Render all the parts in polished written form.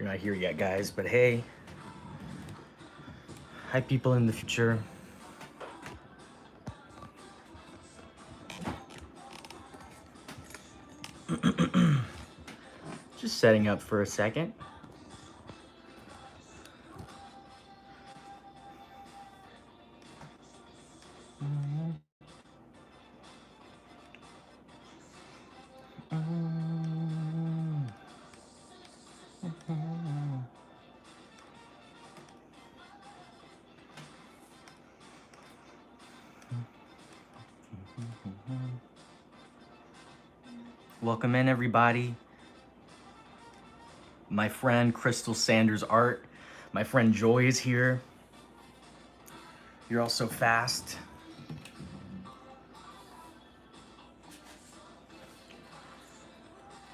You're not here yet, guys, but hey. Hi, people in the future. Just setting up for a second. Welcome in, everybody. My friend Crystal Sanders Art. My friend Joy is here. You're all so fast.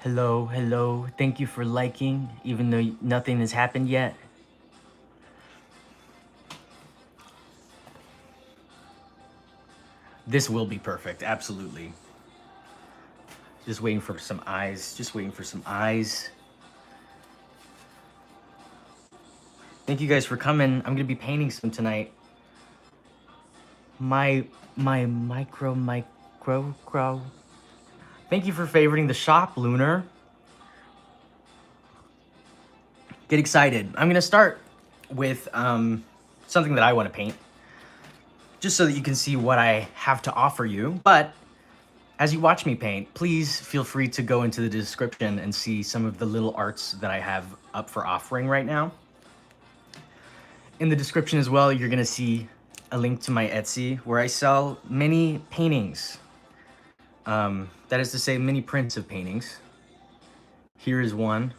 Hello, hello. Thank you for liking, even though nothing has happened yet. This will be perfect, absolutely. Just waiting for some eyes, just waiting for some eyes. Thank you guys for coming. I'm gonna be painting some tonight. My micro. Thank you for favoriting the shop, Lunar. Get excited. I'm gonna start with something that I want to paint, just so that you can see what I have to offer you. But as you watch me paint, please feel free to go into the description and see some of the little arts that I have up for offering right now. In the description as well, you're gonna see a link to my Etsy where I sell mini paintings. That is to say, mini prints of paintings. Here is one.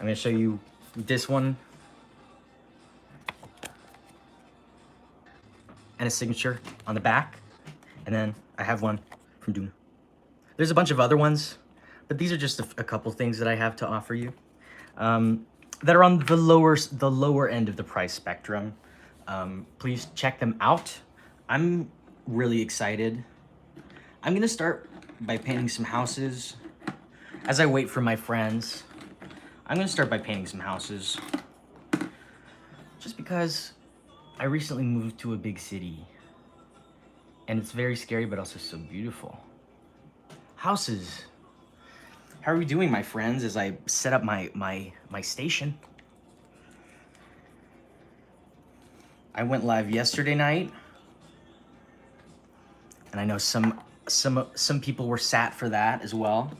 I'm gonna show you this one. And a signature on the back. And then I have one from Dune. There's a bunch of other ones, but these are just a couple things that I have to offer you that are on the lower end of the price spectrum. Please check them out. I'm really excited. I'm gonna start by painting some houses. As I wait for my friends, I'm gonna start by painting some houses. Just because I recently moved to a big city and it's very scary, but also so beautiful. Houses. How are we doing, my friends, as I set up my station? I went live yesterday night, and I know some people were sat for that as well.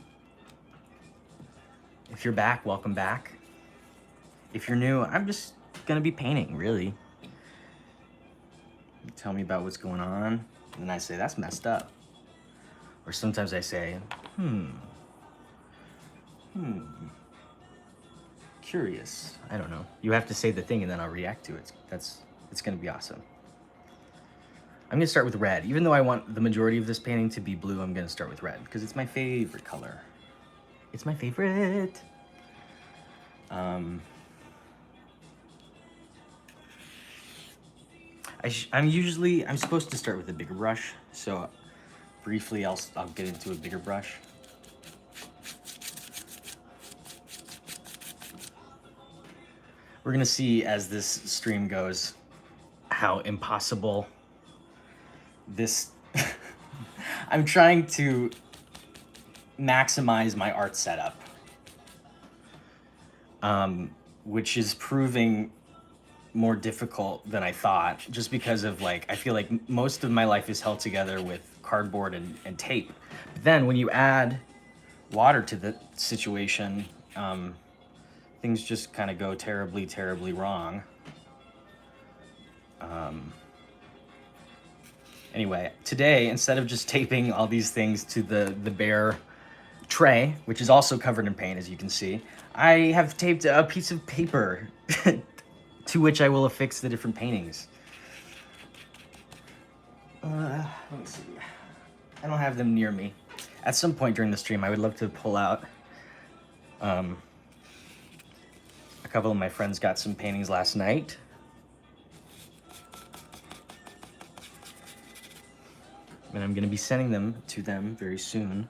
If you're back, welcome back. If you're new, I'm just gonna be painting, really. You tell me about what's going on, and then I say, that's messed up. Or sometimes I say, curious. I don't know. You have to say the thing and then I'll react to it. It's gonna be awesome. I'm gonna start with red. Even though I want the majority of this painting to be blue, I'm gonna start with red because it's my favorite color. It's my favorite. I'm supposed to start with a bigger brush, so briefly I'll get into a bigger brush. We're gonna see as this stream goes how impossible this I'm trying to maximize my art setup, which is proving more difficult than I thought, just because of I feel like most of my life is held together with cardboard and tape. But then when you add water to the situation, things just kind of go terribly, terribly wrong. Anyway, today, instead of just taping all these things to the bare tray, which is also covered in paint, as you can see, I have taped a piece of paper to which I will affix the different paintings. Let me see. I don't have them near me. At some point during the stream, I would love to pull out. A couple of my friends got some paintings last night. And I'm going to be sending them to them very soon.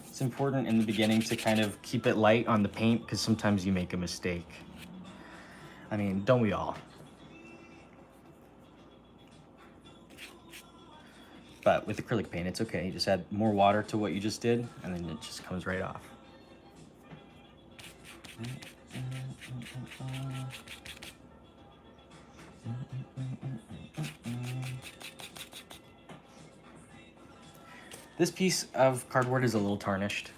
It's important in the beginning to kind of keep it light on the paint because sometimes you make a mistake. I mean, don't we all? But with acrylic paint, it's okay. You just add more water to what you just did, and then it just comes right off. This piece of cardboard is a little tarnished.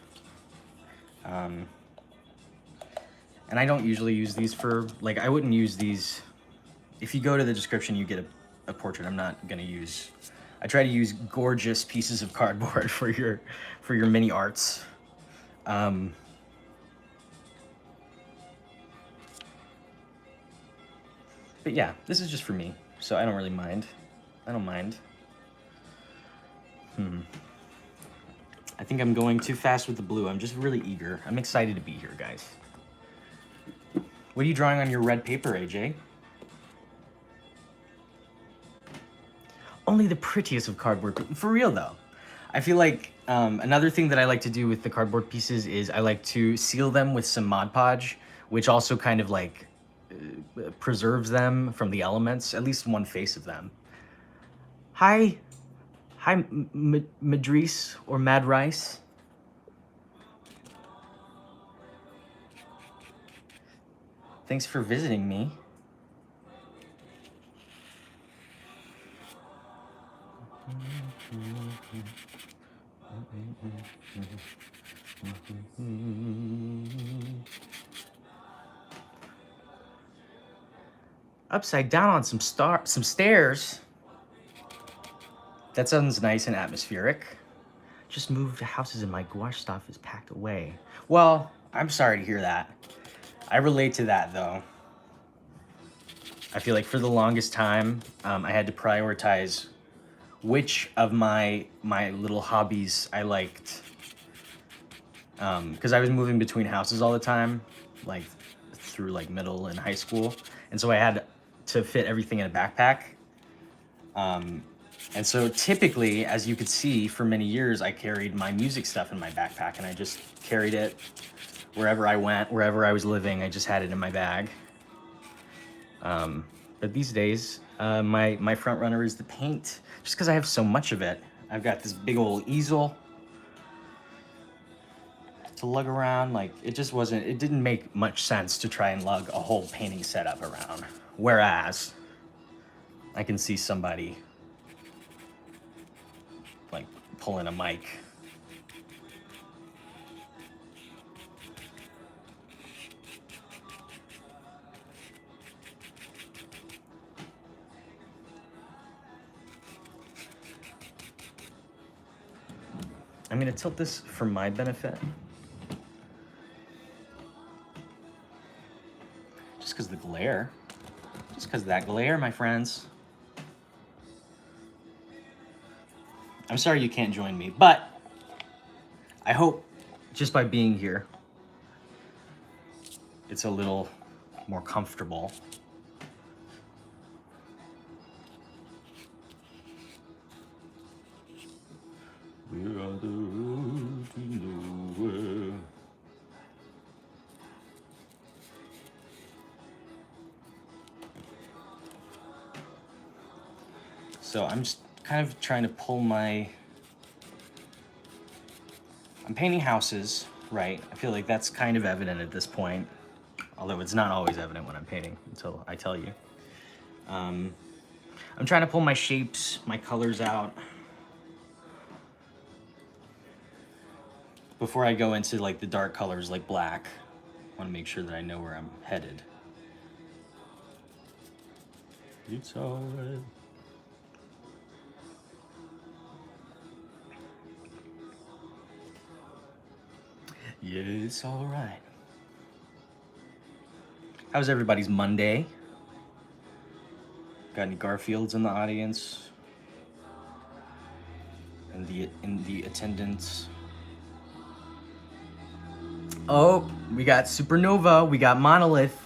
And I don't usually use these for, like, I wouldn't use these. If you go to the description, you get a portrait. I'm not gonna use. I try to use gorgeous pieces of cardboard for your mini arts. But yeah, this is just for me, so I don't really mind. I don't mind. I think I'm going too fast with the blue. I'm just really eager. I'm excited to be here, guys. What are you drawing on your red paper, AJ? Only the prettiest of cardboard. For real, though. I feel like another thing that I like to do with the cardboard pieces is I like to seal them with some Mod Podge, which also kind of like preserves them from the elements, at least one face of them. Hi, Madrice or Mad Rice. Thanks for visiting me. Upside down on some stairs. That sounds nice and atmospheric. Just moved houses and my gouache stuff is packed away. Well, I'm sorry to hear that. I relate to that though. I feel like for the longest time, I had to prioritize which of my little hobbies I liked. Because I was moving between houses all the time, like through like middle and high school. And so I had to fit everything in a backpack. And so typically, as you could see, for many years, I carried my music stuff in my backpack and I just carried it wherever I went, wherever I was living, I just had it in my bag. But these days, my front runner is the paint, just because I have so much of it. I've got this big old easel to lug around. Like, it didn't make much sense to try and lug a whole painting setup around. Whereas, I can see somebody, like, pulling a mic. I'm gonna tilt this for my benefit. Just because the glare. Just because that glare, my friends. I'm sorry you can't join me, but I hope just by being here, it's a little more comfortable. Where are the roads to nowhere? So I'm just kind of trying to pull I'm painting houses, right? I feel like that's kind of evident at this point, although it's not always evident when I'm painting until I tell you. I'm trying to pull my shapes, my colors out before I go into like the dark colors like black. I want to make sure that I know where I'm headed. It's all right. Yeah, it's all right. How's everybody's Monday? Got any Garfields in the audience? In the attendance? Oh, we got Supernova. We got Monolith.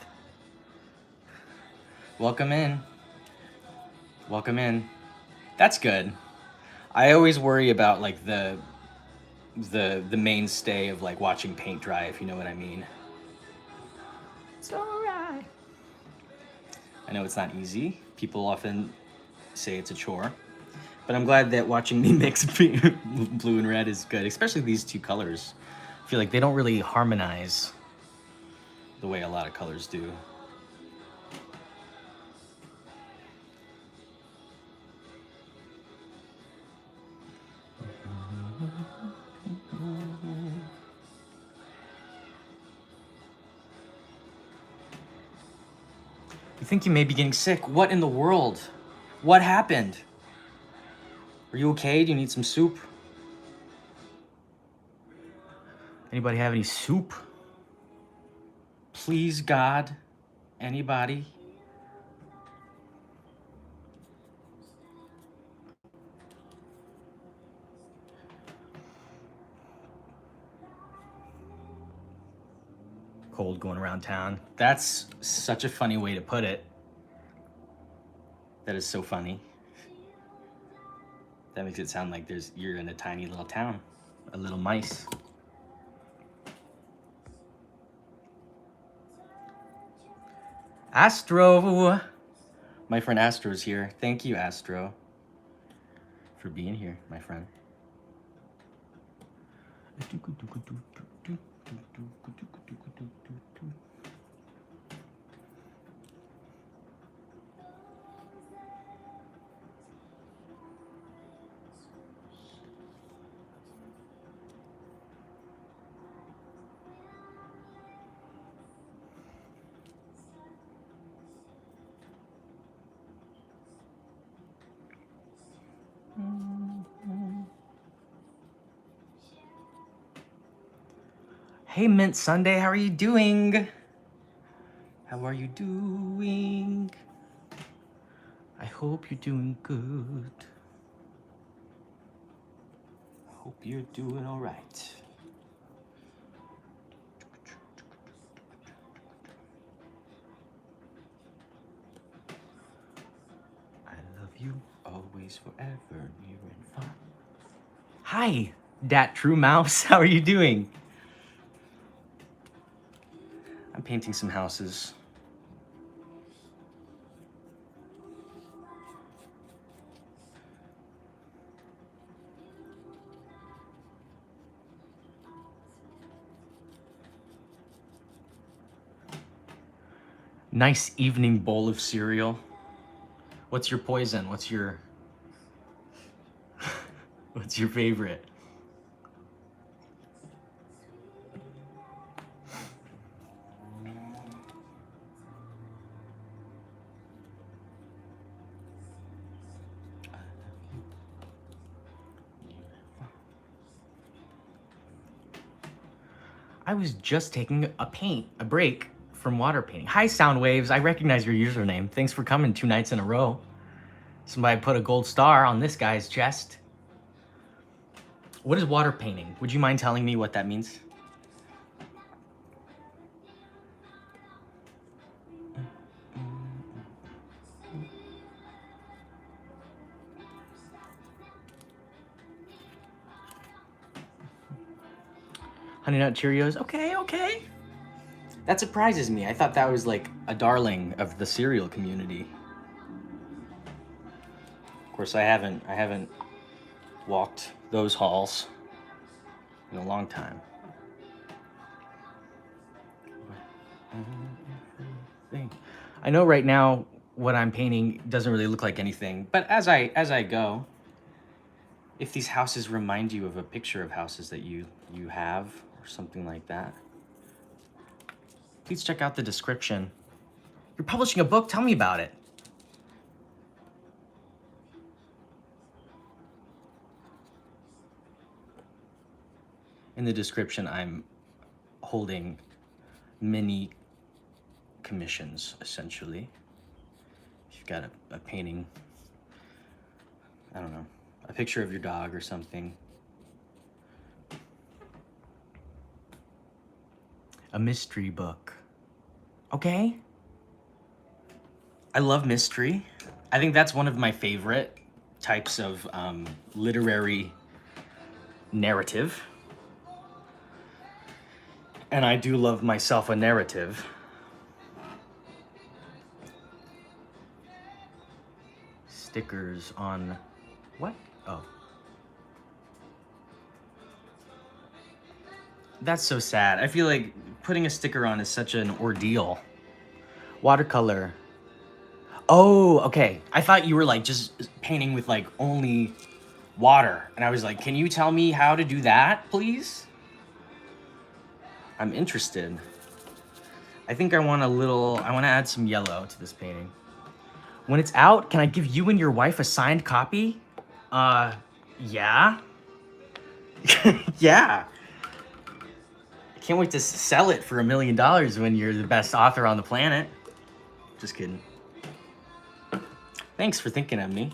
Welcome in. Welcome in. That's good. I always worry about like the mainstay of like watching paint dry, if you know what I mean. It's alright. I know it's not easy. People often say it's a chore. But I'm glad that watching me mix blue and red is good, especially these two colors. I feel like they don't really harmonize the way a lot of colors do. You think you may be getting sick? What in the world? What happened? Are you okay? Do you need some soup? Anybody have any soup? Please, God. Anybody? Cold going around town. That's such a funny way to put it. That is so funny. That makes it sound like you're in a tiny little town. A little mice. Astro! My friend Astro's here. Thank you, Astro, for being here, my friend. Hey, Mint Sunday, how are you doing? How are you doing? I hope you're doing good. Hope you're doing all right. I love you always, forever, near and far. Hi, Dat True Mouse. How are you doing? I'm painting some houses. Nice evening bowl of cereal. What's your poison? What's your favorite? I was just taking a break from water painting. Hi, Sound Waves. I recognize your username. Thanks for coming 2 nights in a row. Somebody put a gold star on this guy's chest. What is water painting? Would you mind telling me what that means? Honey Nut Cheerios. Okay, okay. That surprises me. I thought that was like a darling of the cereal community. Of course, I haven't walked those halls in a long time. I know right now what I'm painting doesn't really look like anything, but as I go, if these houses remind you of a picture of houses that you have or something like that, please check out the description. You're publishing a book? Tell me about it. In the description, I'm holding mini commissions, essentially. If you've got a painting, I don't know, a picture of your dog or something. A mystery book. Okay? I love mystery. I think that's one of my favorite types of literary narrative. And I do love myself a narrative. Stickers on what? Oh. That's so sad. I feel like putting a sticker on is such an ordeal. Watercolor. Oh, okay. I thought you were like just painting with like only water. And I was like, can you tell me how to do that, please? I'm interested. I think I want to add some yellow to this painting. When it's out, can I give you and your wife a signed copy? Yeah. Yeah. I can't wait to sell it for $1 million when you're the best author on the planet. Just kidding. Thanks for thinking of me.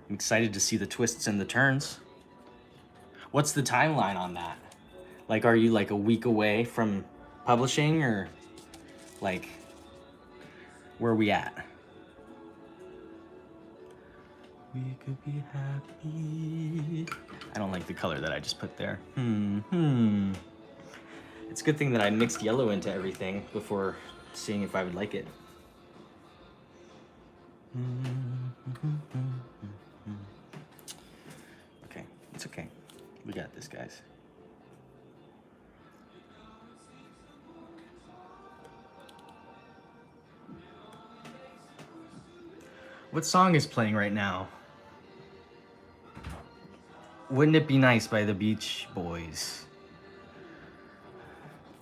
I'm excited to see the twists and the turns. What's the timeline on that? Like, are you like a week away from publishing, or like, where are we at? We could be happy. I don't like the color that I just put there. It's a good thing that I mixed yellow into everything before seeing if I would like it. Okay, it's okay. We got this, guys. What song is playing right now? Wouldn't It Be Nice by the Beach Boys?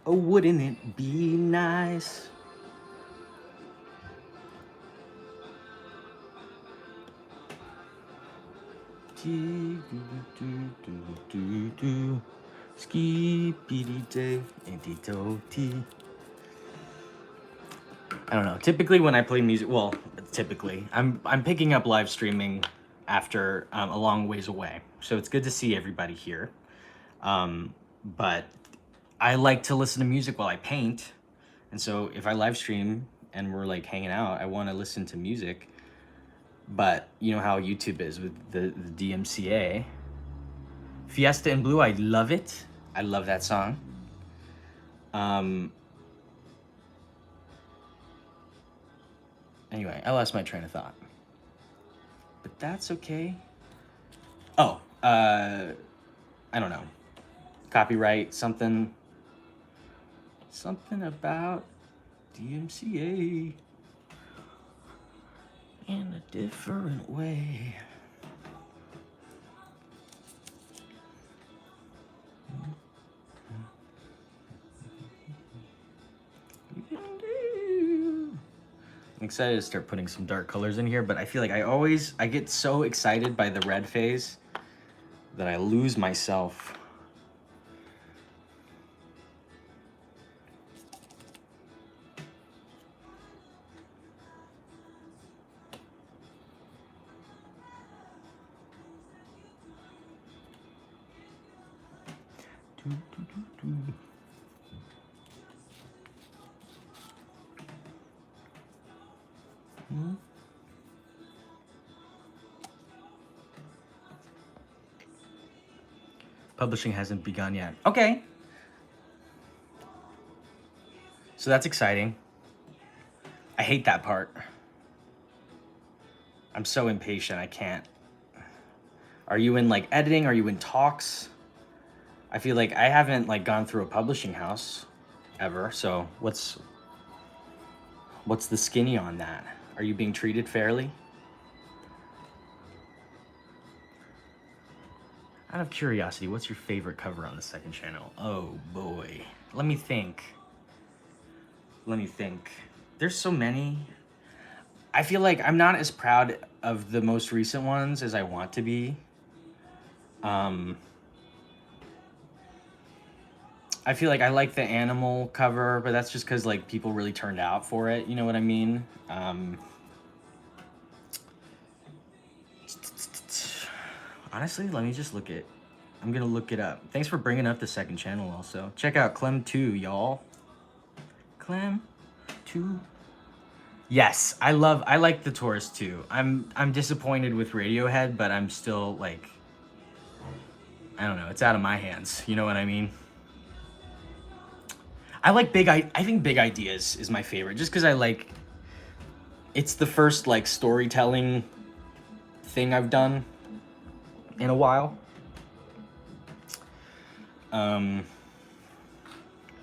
Oh, wouldn't it be nice? I don't know. Typically when I play music, well, typically, I'm picking up live streaming after a long ways away. So it's good to see everybody here. But I like to listen to music while I paint. And so if I live stream and we're like hanging out, I want to listen to music. But you know how YouTube is with the DMCA. Fiesta in Blue, I love it. I love that song. Anyway, I lost my train of thought. But that's okay. Oh, I don't know. Copyright, something about DMCA in a different way. I'm excited to start putting some dark colors in here, but I feel like I get so excited by the red phase that I lose myself. Publishing hasn't begun yet. Okay. So that's exciting. I hate that part. I'm so impatient, I can't. Are you in like editing? Are you in talks? I feel like I haven't like gone through a publishing house ever. So what's the skinny on that? Are you being treated fairly? Out of curiosity, what's your favorite cover on the second channel? Oh boy. Let me think. There's so many. I feel like I'm not as proud of the most recent ones as I want to be. I feel like I like the animal cover, but that's just because like people really turned out for it. You know what I mean? Honestly, let me just look it. I'm gonna look it up. Thanks for bringing up the second channel also. Check out Clem 2, y'all. Clem 2. Yes, I like the Taurus too. I'm disappointed with Radiohead, but I'm still like, I don't know, it's out of my hands. You know what I mean? I like I think Big Ideas is my favorite just cuz I like it's the first like storytelling thing I've done in a while. Um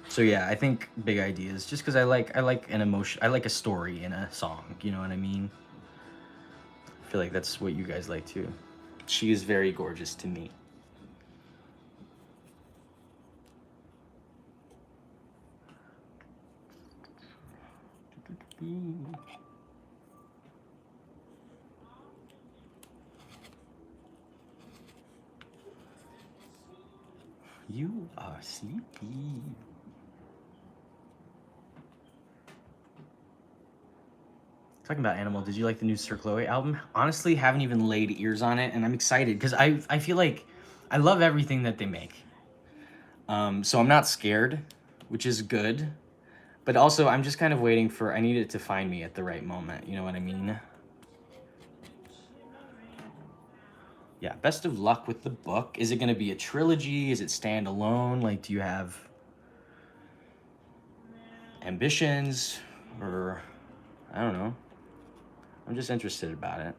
so yeah, I think Big Ideas just cuz I like an emotion, I like a story in a song, you know what I mean? I feel like that's what you guys like too. She is very gorgeous to me. You are sleepy. Talking about Animal, did you like the new Sir Chloe album? Honestly, haven't even laid ears on it, and I'm excited because I feel like I love everything that they make. So I'm not scared, which is good. But also, I'm just kind of waiting for, I need it to find me at the right moment. You know what I mean? Yeah, best of luck with the book. Is it going to be a trilogy? Is it standalone? Like, do you have ambitions? Or, I don't know. I'm just interested about it.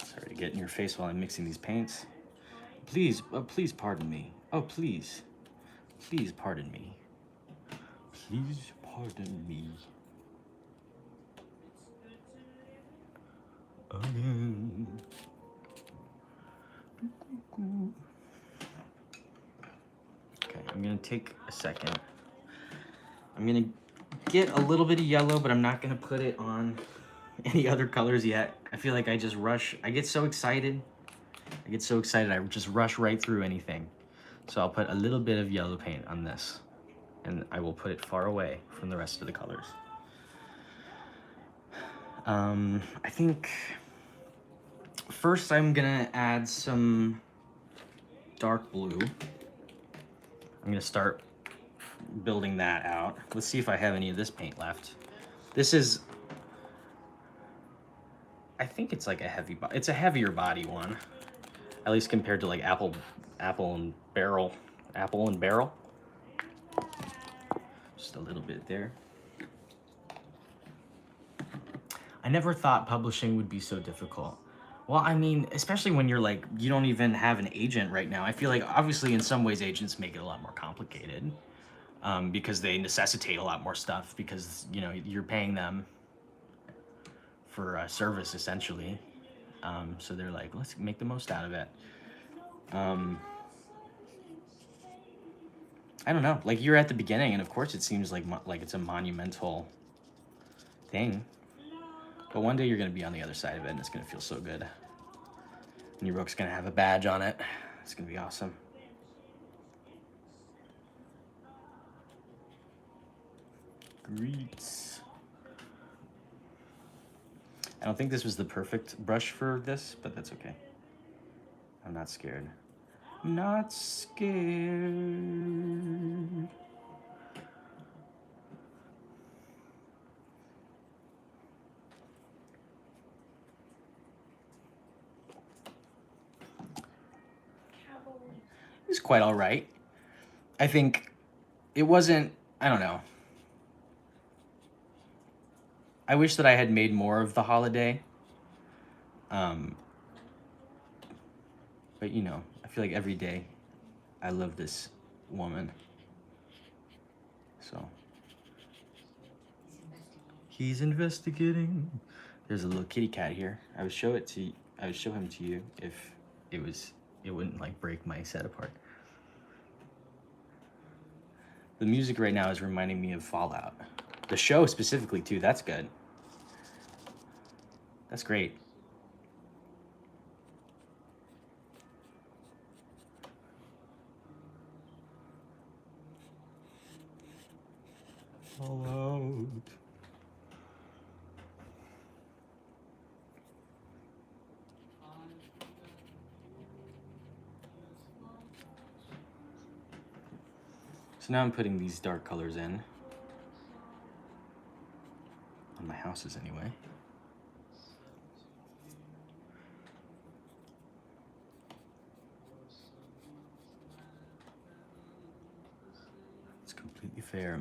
Sorry to get in your face while I'm mixing these paints. Please, please pardon me. Oh, please. Please pardon me. Please pardon me. Again. Okay, I'm gonna take a second. I'm gonna get a little bit of yellow, but I'm not gonna put it on any other colors yet. I feel like I just rush. I get so excited. I just rush right through anything. So I'll put a little bit of yellow paint on this, and I will put it far away from the rest of the colors. I think first I'm gonna add some dark blue. I'm gonna start building that out. Let's see if I have any of this paint left. This is, I think it's like it's a heavier body one, at least compared to like apple and barrel. Just a little bit there. I never thought publishing would be so difficult. Well, I mean, especially when you're like, you don't even have an agent right now. I feel like obviously in some ways agents make it a lot more complicated, because they necessitate a lot more stuff because, you know, you're paying them for a service essentially. So they're like, let's make the most out of it. I don't know. Like, you're at the beginning, and of course it seems like it's a monumental thing. But one day you're gonna be on the other side of it, and it's gonna feel so good. And your book's gonna have a badge on it. It's gonna be awesome. Greets. I don't think this was the perfect brush for this, but that's okay. I'm not scared. Not scared. It's quite all right. I think it wasn't, I don't know. I wish that I had made more of the holiday. But you know, I feel like every day I love this woman. So he's investigating. There's a little kitty cat here. I would show him to you if it was it wouldn't like break my set apart. The music right now is reminding me of Fallout. The show specifically too, that's good. That's great. Fallout. So now I'm putting these dark colors in. On my houses anyway. It's completely fair.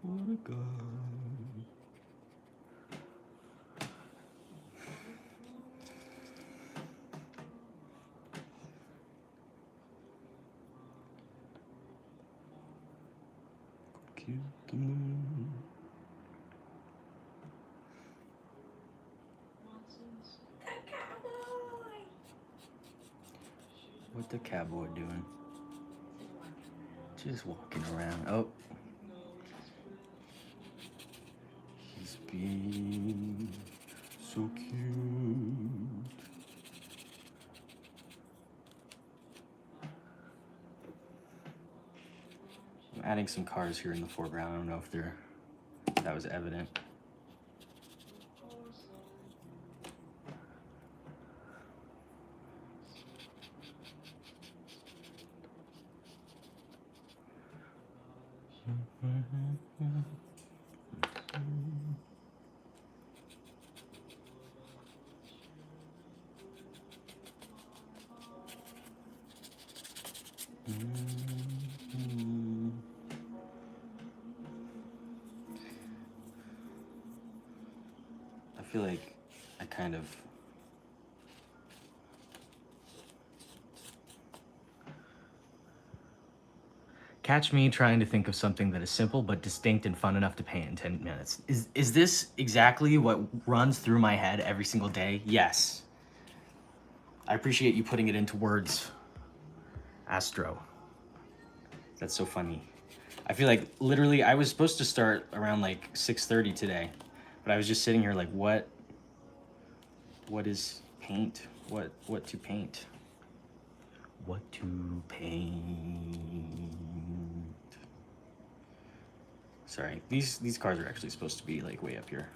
What a god. What the cowboy doing? Just walking around. Oh. He's being so cute. I'm adding some cars here in the foreground. I don't know if that was evident. I feel like I kind of catch me trying to think of something that is simple but distinct and fun enough to paint in 10 minutes. Is this exactly what runs through my head every single day? Yes. I appreciate you putting it into words, Astro. That's so funny. I feel like literally I was supposed to start around like 6:30 today, but I was just sitting here like, what is paint? What to paint? What to paint? Sorry, these cars are actually supposed to be like way up here.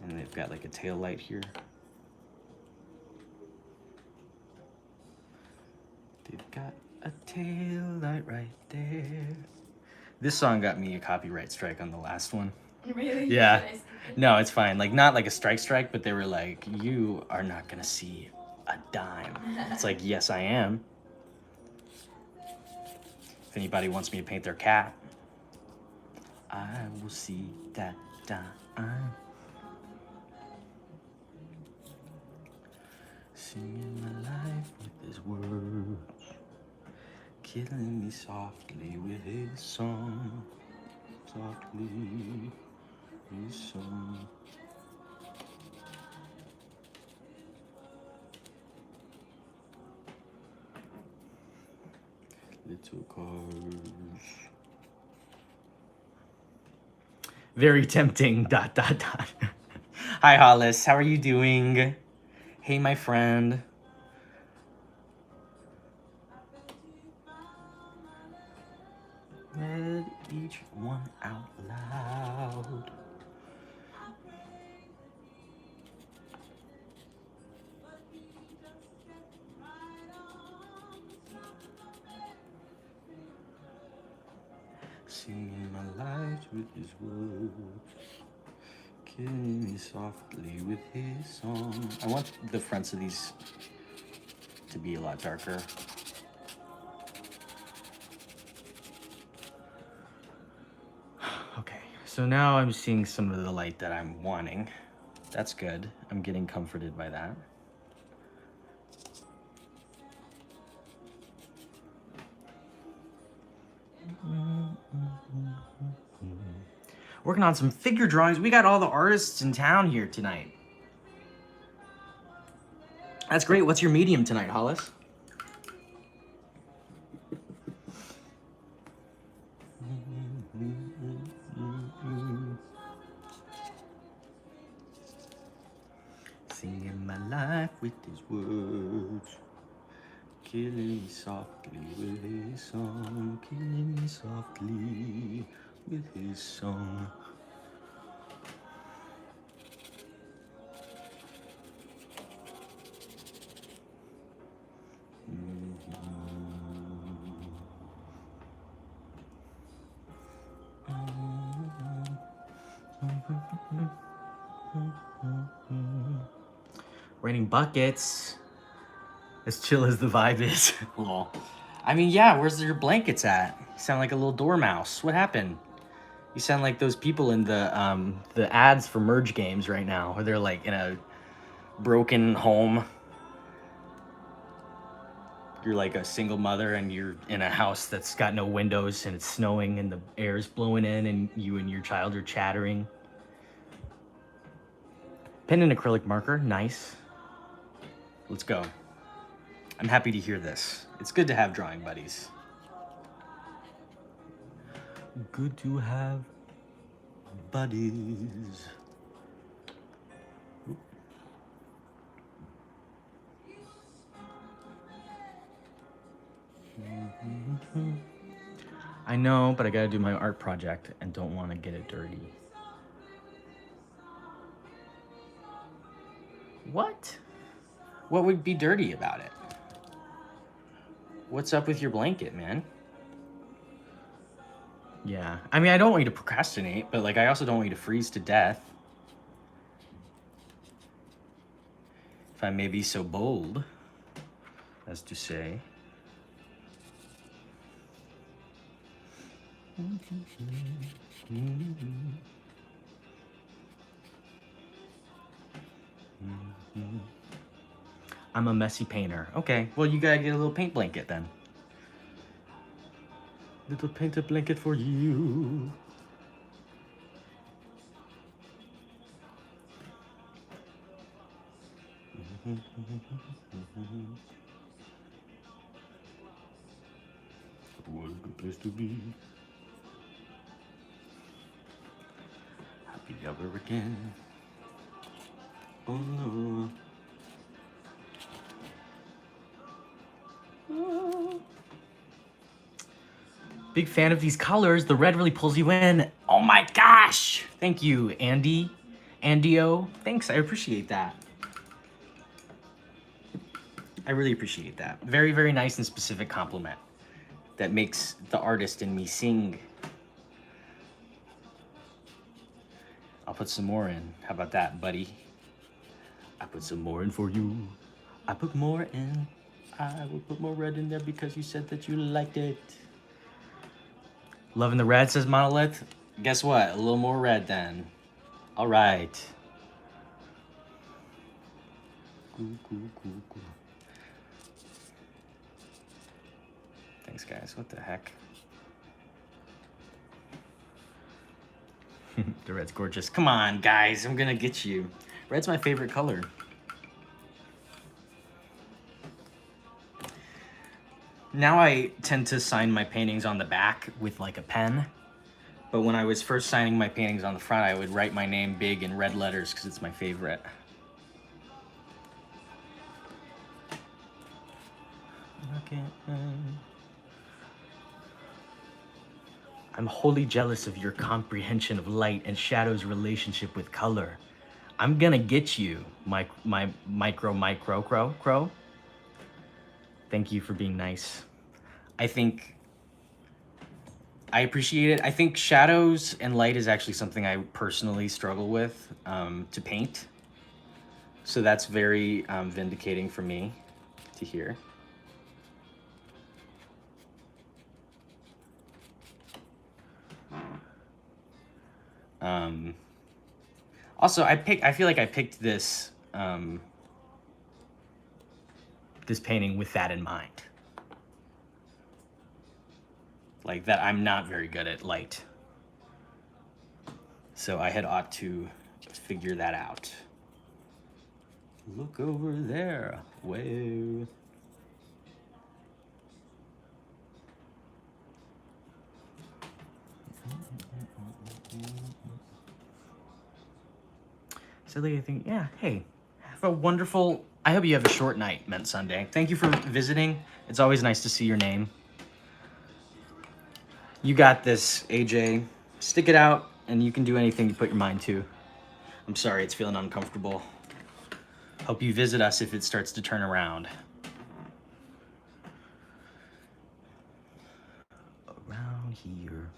And they've got like a tail light here. They've got a tail light right there. This song got me a copyright strike on the last one. Really? Yeah. No, it's fine. Like, not like a strike, but they were like, you are not gonna see a dime. It's like, yes, I am. If anybody wants me to paint their cat, I will see that dime. Singing my life with his words, killing me softly with his song. Softly, his song. Little cars. Very tempting, ... Hi, Hollis. How are you doing? Hey, my friend. Read each one out loud. Singing my life with his words, killing me softly with his song. I want the fronts of these to be a lot darker. Okay, so now I'm seeing some of the light that I'm wanting. That's good. I'm getting comforted by that. Working on some figure drawings. We got all the artists in town here tonight. That's great. What's your medium tonight, Hollis? Singing my life with his words, killing me softly with his song, killing me softly with his song. Raining buckets. As chill as the vibe is. Lol. I mean, yeah, where's your blankets at? You sound like a little dormouse. What happened? You sound like those people in the ads for merge games right now, where they're like in a broken home. You're like a single mother and you're in a house that's got no windows and it's snowing and the air's blowing in and you and your child are chattering. Pen and acrylic marker, nice. Let's go. I'm happy to hear this. It's good to have drawing buddies. Good to have buddies. I know, but I gotta do my art project and don't want to get it dirty. What? What would be dirty about it? What's up with your blanket, man? Yeah, I mean, I don't want you to procrastinate, but like, I also don't want you to freeze to death. If I may be so bold as to say. I'm a messy painter. Okay, well, you gotta get a little paint blanket then. Little painted blanket for you. What a good place to be. Happy ever again. Oh no. Big fan of these colors. The red really pulls you in. Oh my gosh. Thank you, Andy. Andio. Thanks, I appreciate that. I really appreciate that. Very, very nice and specific compliment that makes the artist in me sing. I'll put some more in. How about that, buddy? I put some more in for you. I put more in. I will put more red in there because you said that you liked it. Loving the red, says Monolith. Guess what? A little more red then. All right. Cool. Thanks, guys. What the heck? The red's gorgeous. Come on, guys. I'm gonna get you. Red's my favorite color. Now I tend to sign my paintings on the back with like a pen. But when I was first signing my paintings on the front, I would write my name big in red letters because it's my favorite. I'm wholly jealous of your comprehension of light and shadow's relationship with color. I'm gonna get you, my crow. Thank you for being nice. I appreciate it. I think shadows and light is actually something I personally struggle with to paint. So that's very vindicating for me to hear. Also, I feel like I picked this this painting with that in mind. Like that I'm not very good at light. So I had ought to figure that out. Look over there. Whoa. Silly, I think, yeah, hey, have a wonderful, I hope you have a short night, meant Sunday. Thank you for visiting. It's always nice to see your name. You got this, AJ. Stick it out, and you can do anything you put your mind to. I'm sorry, it's feeling uncomfortable. Hope you visit us if it starts to turn around. Around here.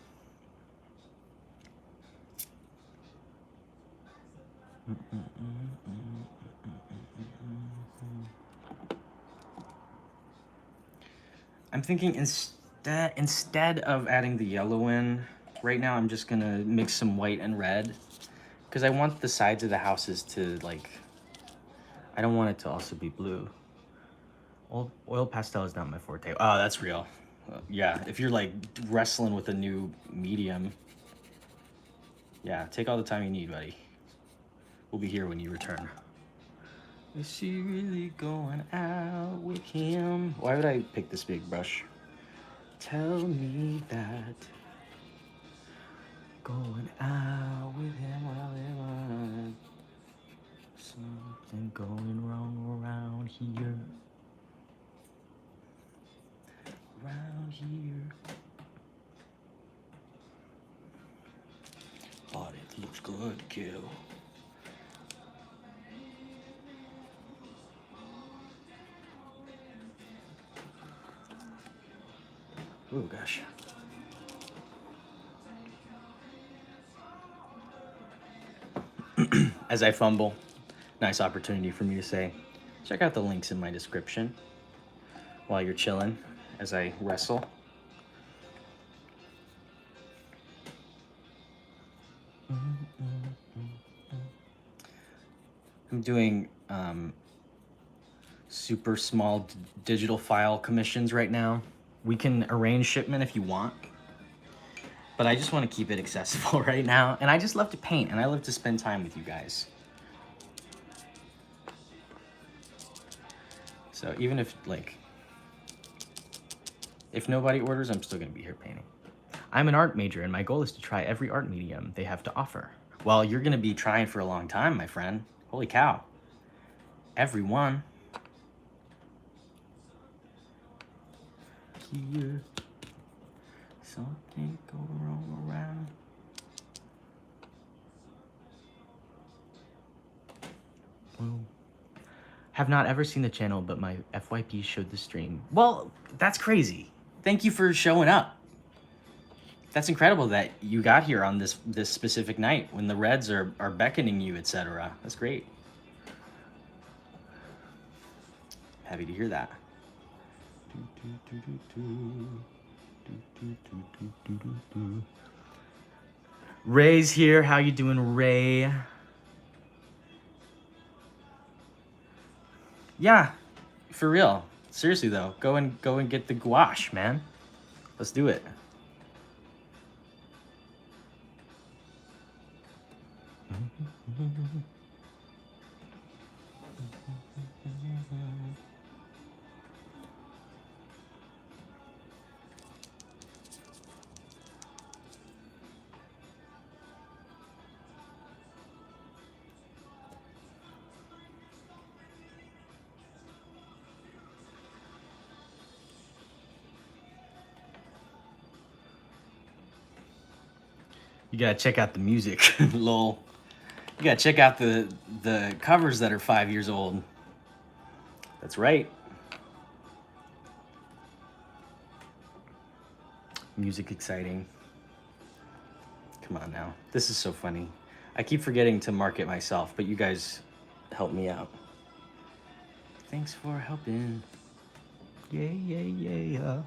I'm thinking instead of adding the yellow in, right now I'm just gonna mix some white and red, because I want the sides of the houses to, like, I don't want it to also be blue. Oil pastel is not my forte. Oh, that's real. Yeah, if you're like wrestling with a new medium, yeah, take all the time you need, buddy. We'll be here when you return. Is she really going out with him? Why would I pick this big brush? Tell me that. Going out with him, well, am I? Something going wrong around here. Around here. But it looks good, kid. Oh gosh. As I fumble, nice opportunity for me to say, check out the links in my description while you're chilling as I wrestle. I'm doing super small digital file commissions right now. We can arrange shipment if you want, but I just want to keep it accessible right now. And I just love to paint, and I love to spend time with you guys. So even if, like, if nobody orders, I'm still gonna be here painting. I'm an art major, and my goal is to try every art medium they have to offer. Well, you're gonna be trying for a long time, my friend. Holy cow. Everyone. Here. Something go wrong around. Whoa. Have not ever seen the channel, but my FYP showed the stream. Well, that's crazy. Thank you for showing up. That's incredible that you got here on this specific night when the Reds are beckoning you, etc. That's great. Happy to hear that. Ray's here. How you doing, Ray? Yeah, for real. Seriously though, go and get the gouache, man. Let's do it. You gotta check out the music, lol. You gotta check out the covers that are 5 years old. That's right. Music exciting. Come on now. This is so funny. I keep forgetting to market myself, but you guys help me out. Thanks for helping. Yeah.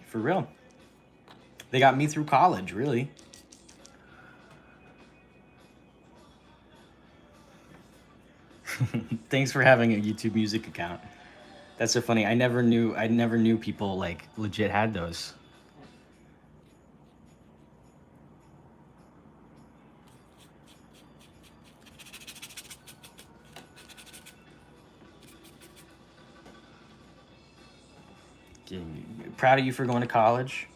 For real. They got me through college, really. Thanks for having a YouTube music account. That's so funny. I never knew people like legit had those. Proud of you for going to college.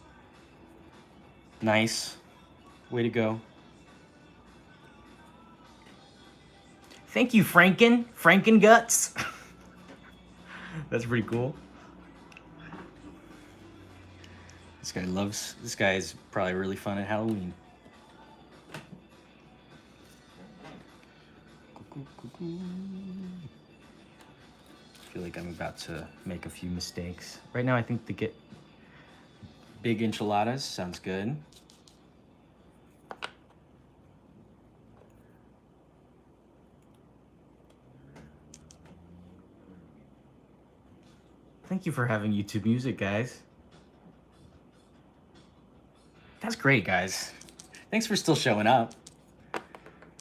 Nice. Way to go. Thank you, Franken Guts. That's pretty cool. This guy is probably really fun at Halloween. I feel like I'm about to make a few mistakes. Right now I think to get big enchiladas sounds good. Thank you for having YouTube music, guys. That's great, guys. Thanks for still showing up.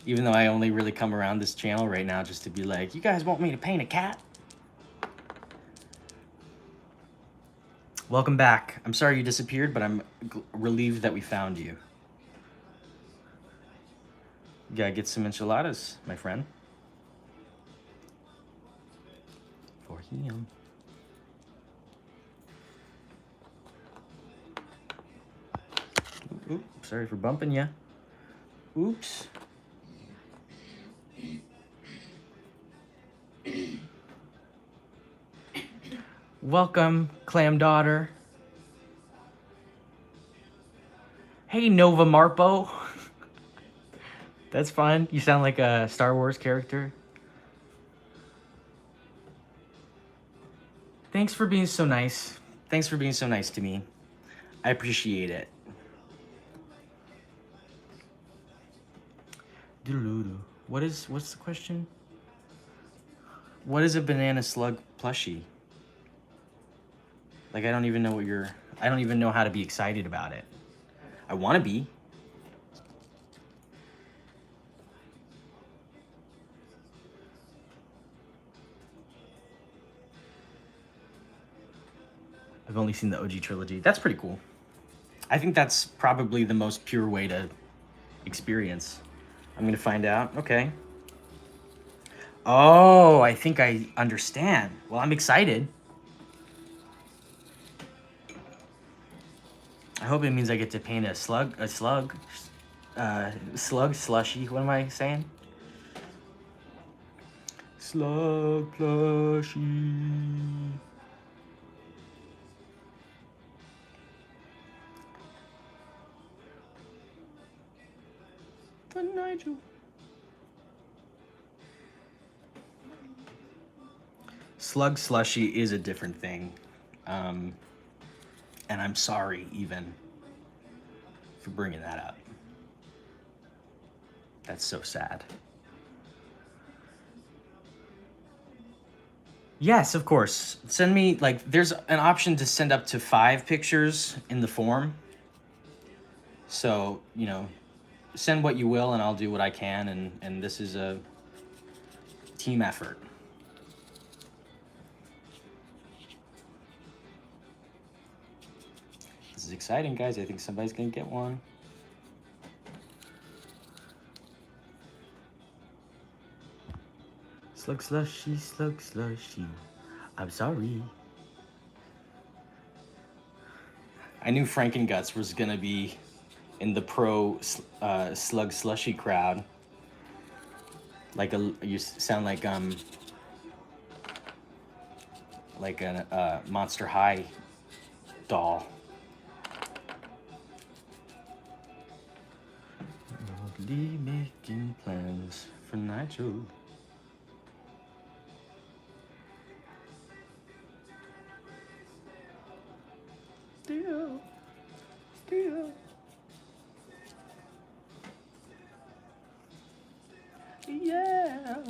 Even though I only really come around this channel right now just to be like, you guys want me to paint a cat? Welcome back. I'm sorry you disappeared, but I'm relieved that we found you. You gotta get some enchiladas, my friend. For him. Oops, sorry for bumping ya. Oops. Welcome, Clam Daughter. Hey, Nova Marpo. That's fun. You sound like a Star Wars character. Thanks for being so nice. Thanks for being so nice to me. I appreciate it. What's the question? What is a banana slug plushie? Like, I don't even know how to be excited about it. I want to be. I've only seen the OG trilogy. That's pretty cool. I think that's probably the most pure way to experience. I'm gonna find out. Okay. Oh, I think I understand. Well, I'm excited. I hope it means I get to paint a slug slushy. What am I saying? Slug plushie. The Nigel. Slug slushy is a different thing. And I'm sorry even for bringing that up. That's so sad. Yes, of course. Send me, like, there's an option to send up to 5 pictures in the form. So, you know, send what you will and I'll do what I can. And this is a team effort. This is exciting, guys. I think somebody's gonna get one. Slug slushy, slug slushy. I'm sorry. I knew Frankenguts was gonna be in the pro slug slushy crowd. Like you sound like a Monster High doll. Making plans for Nigel. Still. Yeah.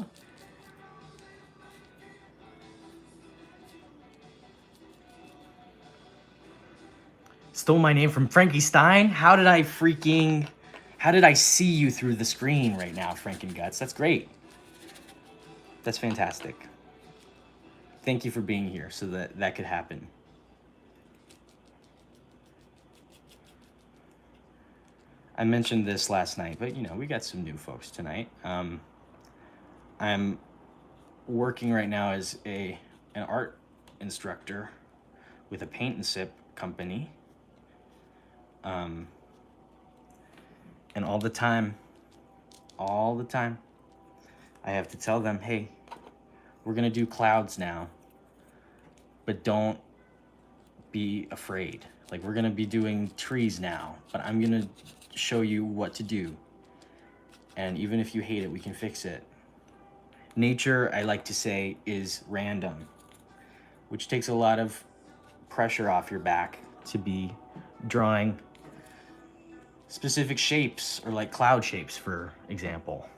Stole my name from Frankie Stein? How did I see you through the screen right now, Frankenguts? That's great. That's fantastic. thank you for being here so that that could happen. I mentioned this last night, but you know, we got some new folks tonight. I'm working right now as an art instructor with a paint and sip company. And all the time, I have to tell them, hey, we're gonna do clouds now, but don't be afraid. Like, we're gonna be doing trees now, but I'm gonna show you what to do. And even if you hate it, we can fix it. Nature, I like to say, is random, which takes a lot of pressure off your back to be drawing specific shapes, or like cloud shapes, for example.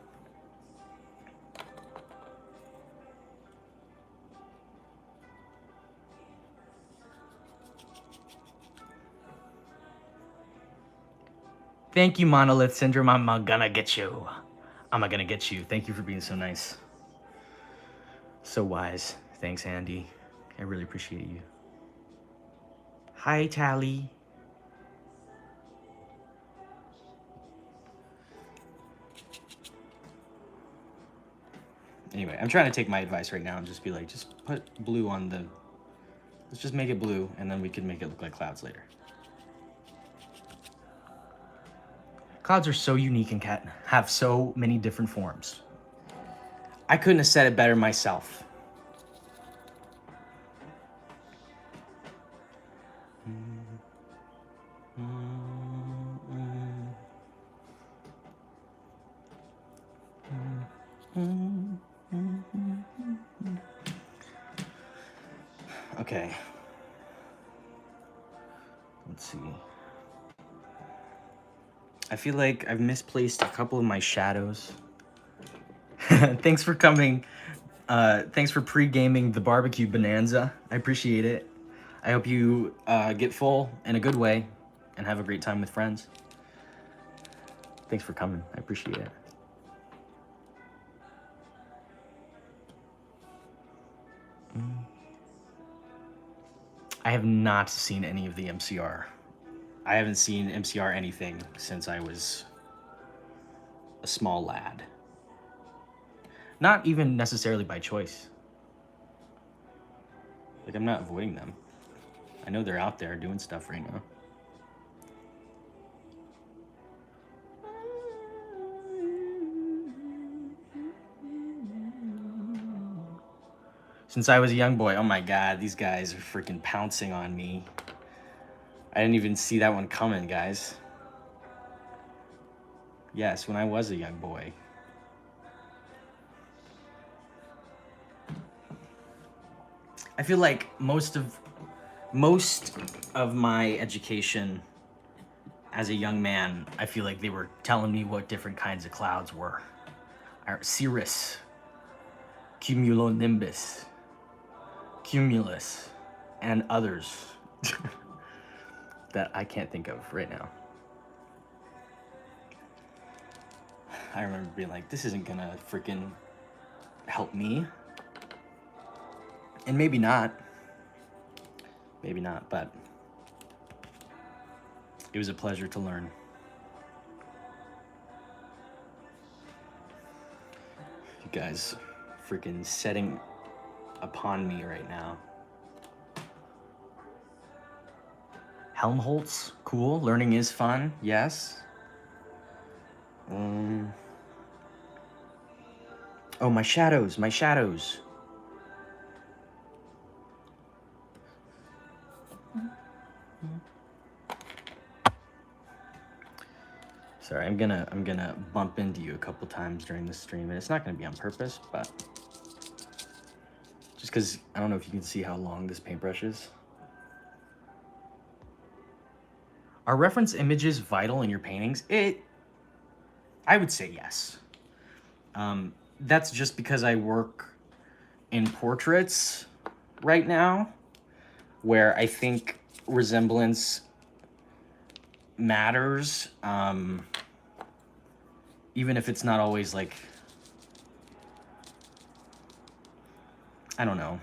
Thank you, Monolith Syndrome. I'm gonna get you. I'm gonna get you. Thank you for being so nice. So wise. Thanks, Andy. I really appreciate you. Hi, Tally. Anyway, I'm trying to take my advice right now and just be like, just put blue on the... Let's just make it blue, and then we can make it look like clouds later. Clouds are so unique and have so many different forms. I couldn't have said it better myself. Okay. Let's see. I feel like I've misplaced a couple of my shadows. Thanks for coming. Thanks for pre-gaming the barbecue bonanza. I appreciate it. I hope you get full in a good way and have a great time with friends. Thanks for coming. I appreciate it. I have not seen any of the MCR. I haven't seen MCR anything since I was a small lad. Not even necessarily by choice. Like, I'm not avoiding them. I know they're out there doing stuff right now. Since I was a young boy, oh my god, these guys are freaking pouncing on me. I didn't even see that one coming, guys. Yes, when I was a young boy. I feel like most of my education as a young man, I feel like they were telling me what different kinds of clouds were. Cirrus, cumulonimbus, cumulus, and others that I can't think of right now. I remember being like, this isn't gonna freaking help me. And maybe not. Maybe not, but it was a pleasure to learn. You guys freaking setting upon me right now. Helmholtz, cool. Learning is fun, yes. Oh, my shadows. Sorry, I'm gonna bump into you a couple times during the stream, and it's not gonna be on purpose, but just because I don't know if you can see how long this paintbrush is. Are reference images vital in your paintings? I would say yes. That's just because I work in portraits right now, where I think resemblance matters, even if it's not always like, I don't know.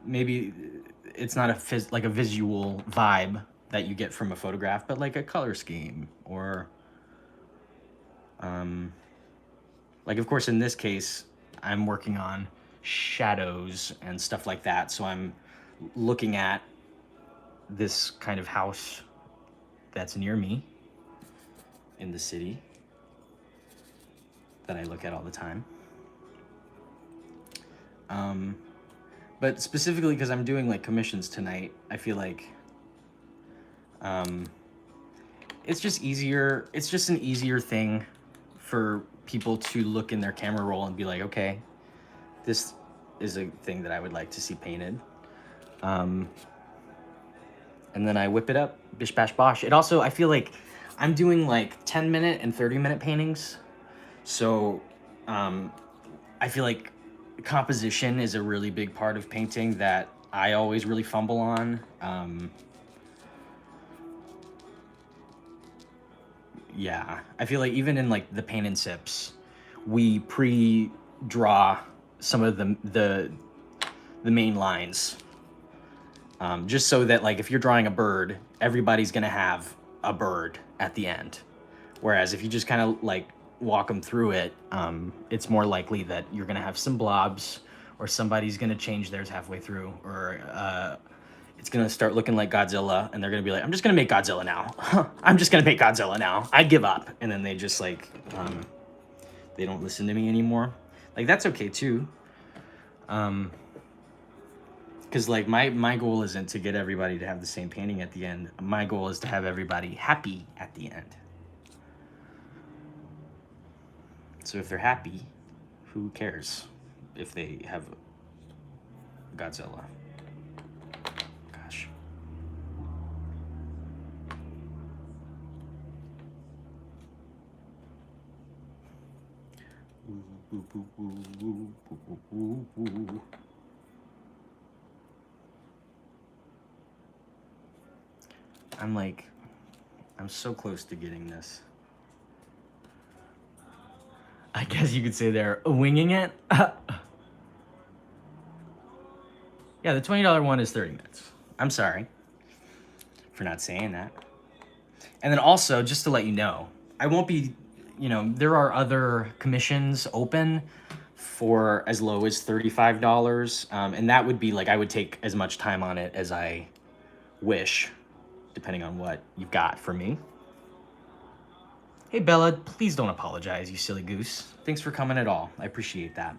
maybe it's not like a visual vibe that you get from a photograph, but like a color scheme or like, of course, in this case, I'm working on shadows and stuff like that. So I'm looking at this kind of house that's near me in the city that I look at all the time. But specifically because I'm doing like commissions tonight, I feel like it's just easier. It's just an easier thing for people to look in their camera roll and be like, okay, this is a thing that I would like to see painted. And then I whip it up, bish bash bosh. It also, I feel like I'm doing like 10-minute and 30-minute paintings. So I feel like composition is a really big part of painting that I always really fumble on. Yeah, I feel like even in like the paint and sips, we pre-draw some of the main lines, just so that like if you're drawing a bird, everybody's gonna have a bird at the end. Whereas if you just kind of like walk them through it, it's more likely that you're gonna have some blobs, or somebody's gonna change theirs halfway through, or it's gonna start looking like Godzilla, and they're gonna be like, I'm just gonna make Godzilla now. I'm just gonna make Godzilla now. I give up. And then they just like, they don't listen to me anymore. Like, that's okay too. Because like my goal isn't to get everybody to have the same painting at the end. My goal is to have everybody happy at the end. So if they're happy, who cares if they have Godzilla? Gosh. I'm so close to getting this. I guess you could say they're winging it. Yeah, the $20 one is 30 minutes. I'm sorry for not saying that. And then also, just to let you know, I won't be, there are other commissions open for as low as $35. And that would be like, I would take as much time on it as I wish, depending on what you've got for me. Hey, Bella, please don't apologize, you silly goose. Thanks for coming at all. I appreciate that.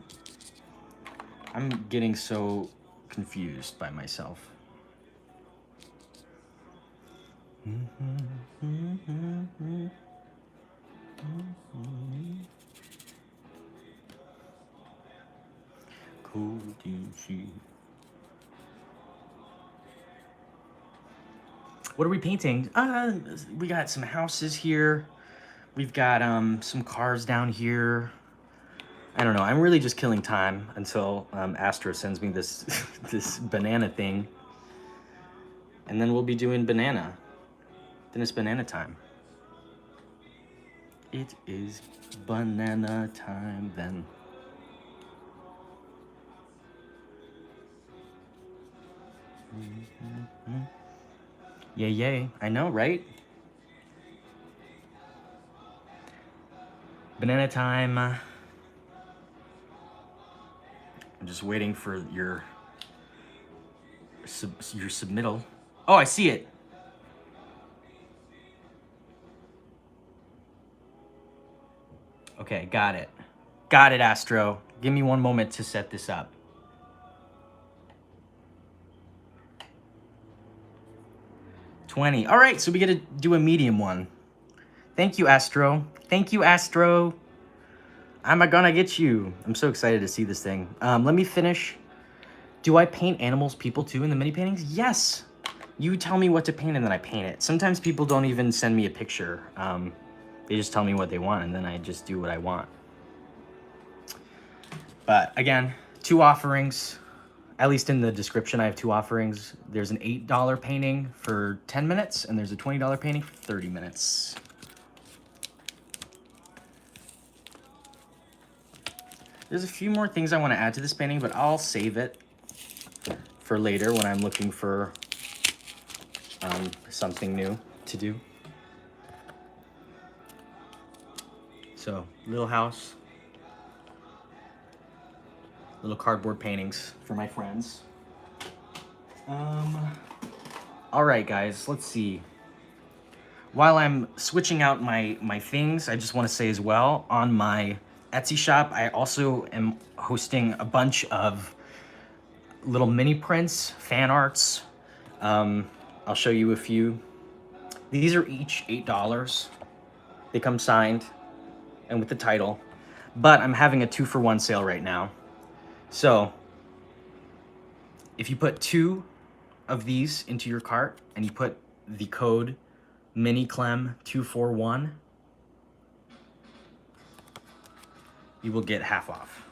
I'm getting so confused by myself. What are we painting? We got some houses here. We've got some cars down here. I don't know. I'm really just killing time until Astro sends me this this banana thing. And then we'll be doing banana. Then it's banana time. It is banana time then. Yay, yay. I know, right? Banana time. I'm just waiting for your submittal. Oh, I see it. Okay, got it. Got it, Astro. Give me one moment to set this up. $20. All right, so we get to do a medium one. Thank you, Astro. Thank you, Astro. I'm gonna get you. I'm so excited to see this thing. Let me finish. Do I paint animals, people too in the mini paintings? Yes. You tell me what to paint and then I paint it. Sometimes people don't even send me a picture. They just tell me what they want and then I just do what I want. But again, 2 offerings. At least in the description, I have 2 offerings. There's an $8 painting for 10 minutes and there's a $20 painting for 30 minutes. There's a few more things I want to add to this painting, but I'll save it for later when I'm looking for something new to do. So, little house, little cardboard paintings for my friends. All right, guys, let's see. While I'm switching out my things, I just want to say as well, on my Etsy shop, I also am hosting a bunch of little mini prints, fan arts. I'll show you a few. These are each $8. They come signed and with the title, but I'm having a 2-for-1 sale right now. So if you put 2 of these into your cart and you put the code clem241, you will get half off.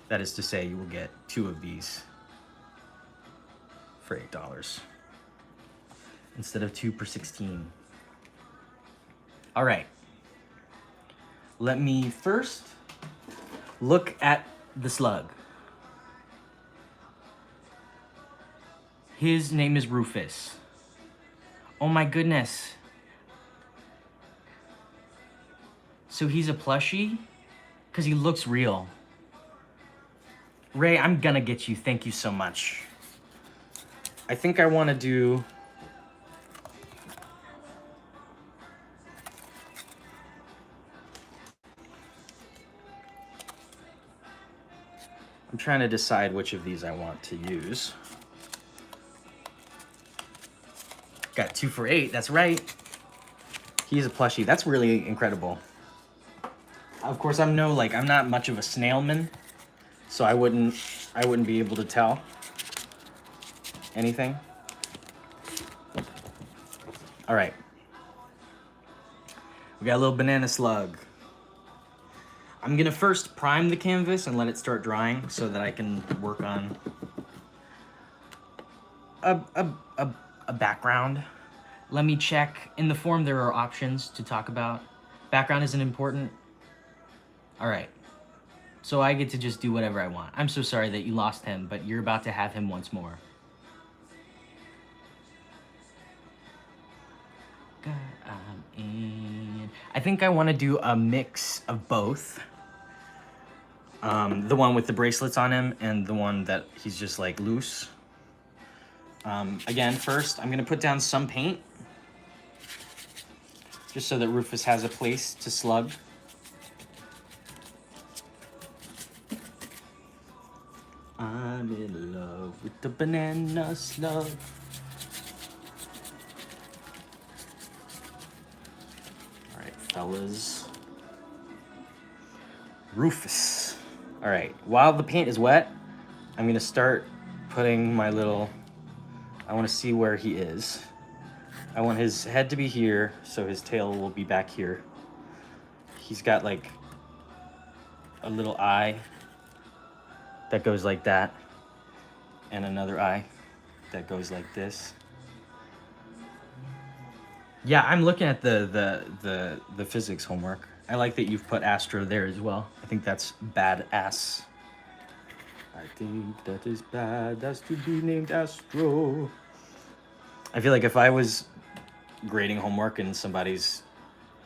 That is to say, you will get 2 of these for $8 instead of 2 per 16. All right. Let me first look at the slug. His name is Rufus. Oh my goodness. So he's a plushie? Because he looks real. Ray, I'm gonna get you. Thank you so much. I think I want to do... I'm trying to decide which of these I want to use. Got 2 for $8, that's right. He's a plushie, that's really incredible. Of course, I'm not much of a snailman, so I wouldn't be able to tell anything. All right. We got a little banana slug. I'm gonna first prime the canvas and let it start drying so that I can work on a background. Let me check. In the form, there are options to talk about. Background isn't important. All right. So I get to just do whatever I want. I'm so sorry that you lost him, but you're about to have him once more. I think I want to do a mix of both. The one with the bracelets on him and the one that he's just like loose. Again, first, I'm going to put down some paint. Just so that Rufus has a place to slug. I'm in love with the banana slug. All right, fellas. Rufus. All right, while the paint is wet, I'm gonna start putting my little, I wanna see where he is. I want his head to be here, so his tail will be back here. He's got like a little eye that goes like that, and another eye that goes like this. Yeah, I'm looking at the physics homework. I like that you've put Astro there as well. I think that's badass. I think that is badass to be named Astro. I feel like if I was grading homework and somebody's,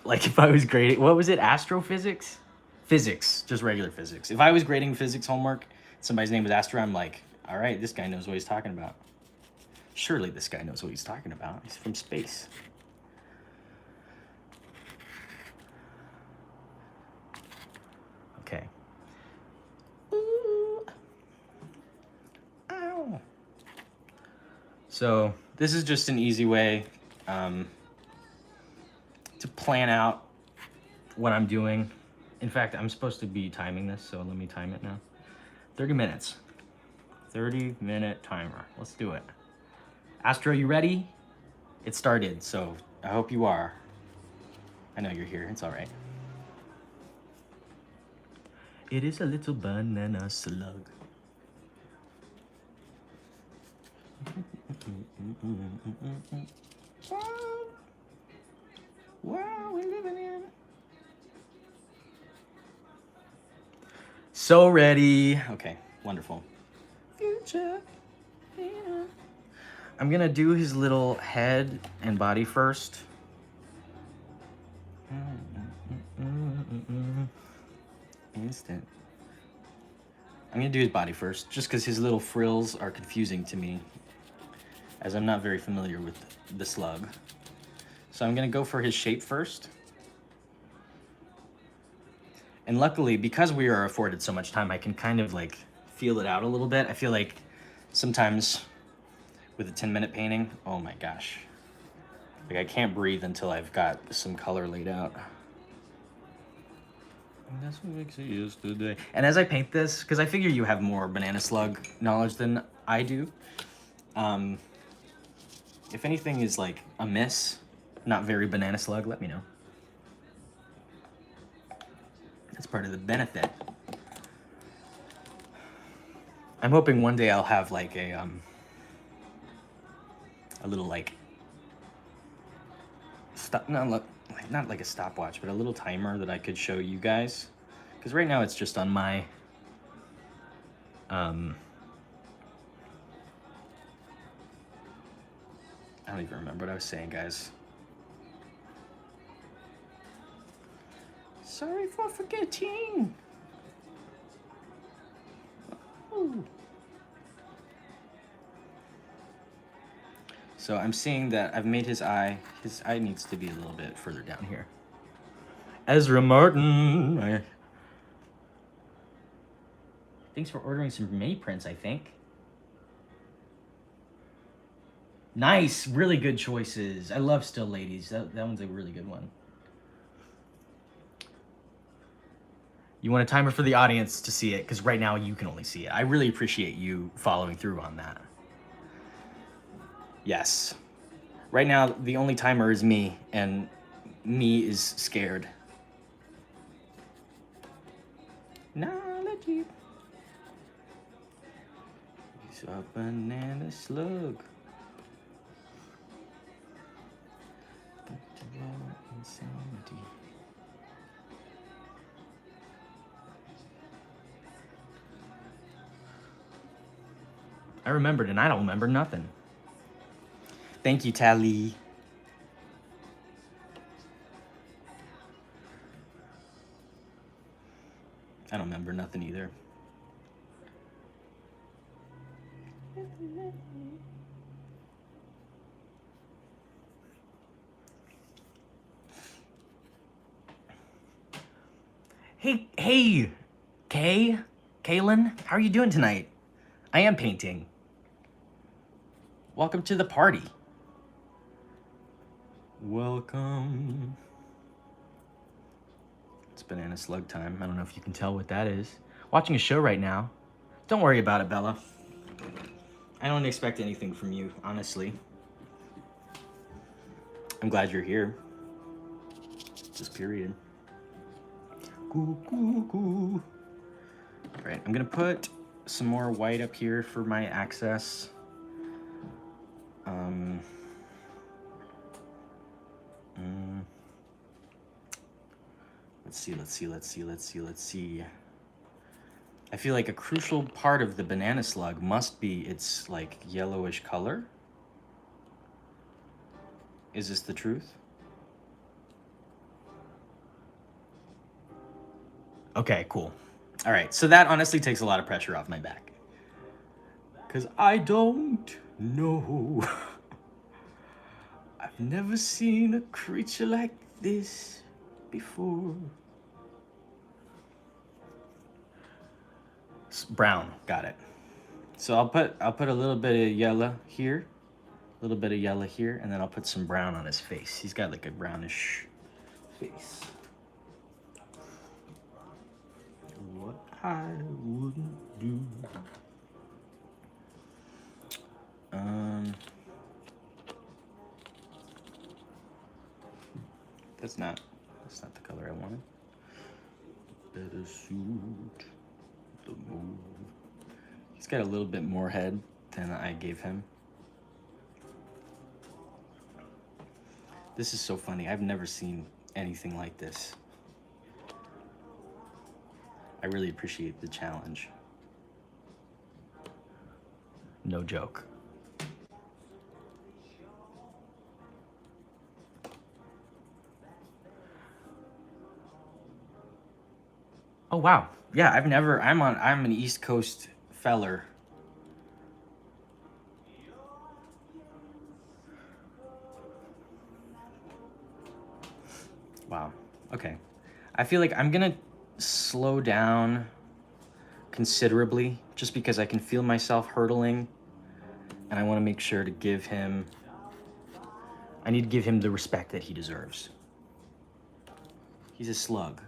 like if I was grading, what was it, astrophysics? Physics, just regular physics. If I was grading physics homework, somebody's name was Astro, I'm like, all right, this guy knows what he's talking about. Surely this guy knows what he's talking about. He's from space. Okay. Ooh. Ow. So this is just an easy way to plan out what I'm doing. In fact, I'm supposed to be timing this, so let me time it now. 30 minutes. 30-minute timer. Let's do it. Astro, you ready? It started, so I hope you are. I know you're here. It's all right. It is a little banana slug. Wow, we living in. So ready. Okay, wonderful. Future I'm gonna do his little head and body first. Instant. I'm gonna do his body first, just because his little frills are confusing to me, as I'm not very familiar with the slug. So I'm gonna go for his shape first. And luckily, because we are afforded so much time, I can kind of like feel it out a little bit. I feel like sometimes with a 10-minute painting, oh my gosh. Like I can't breathe until I've got some color laid out. And that's what makes it yesterday. And as I paint this, because I figure you have more banana slug knowledge than I do, if anything is like amiss, not very banana slug, let me know. That's part of the benefit. I'm hoping one day I'll have like a little like not like a stopwatch, but a little timer that I could show you guys. Because right now it's just on my I don't even remember what I was saying, guys. Sorry for forgetting. Ooh. So I'm seeing that I've made his eye. His eye needs to be a little bit further down here. Ezra Martin. Thanks for ordering some mini prints, I think. Nice, really good choices. I love Still Ladies. That one's a really good one. You want a timer for the audience to see it, because right now you can only see it. I really appreciate you following through on that. Yes. Right now, the only timer is me, and me is scared. Knowledge. He's a banana slug. Insanity. I remembered, and I don't remember nothing. Thank you, Tally. I don't remember nothing either. Hey, Kaylin, how are you doing tonight? I am painting. Welcome to the party. Welcome. It's banana slug time. I don't know if you can tell what that is. Watching a show right now. Don't worry about it, Bella. I don't expect anything from you, honestly. I'm glad you're here. Just period. All right, I'm gonna put some more white up here for my access. Let's see. I feel like a crucial part of the banana slug must be its like yellowish color. Is this the truth? Okay, cool. All right, so that honestly takes a lot of pressure off my back. Because I don't know. I've never seen a creature like this before. Brown, got it. So I'll put a little bit of yellow here, a little bit of yellow here, and then I'll put some brown on his face. He's got like a brownish face. What I wouldn't do. That's not the color I wanted. Better suit the move. He's got a little bit more head than I gave him. This is so funny. I've never seen anything like this. I really appreciate the challenge. No joke. Oh, wow. Yeah, I'm an East Coast feller. Wow. Okay. I feel like I'm gonna slow down considerably just because I can feel myself hurtling, and I want to make sure to give him, I need to give him the respect that he deserves. He's a slug.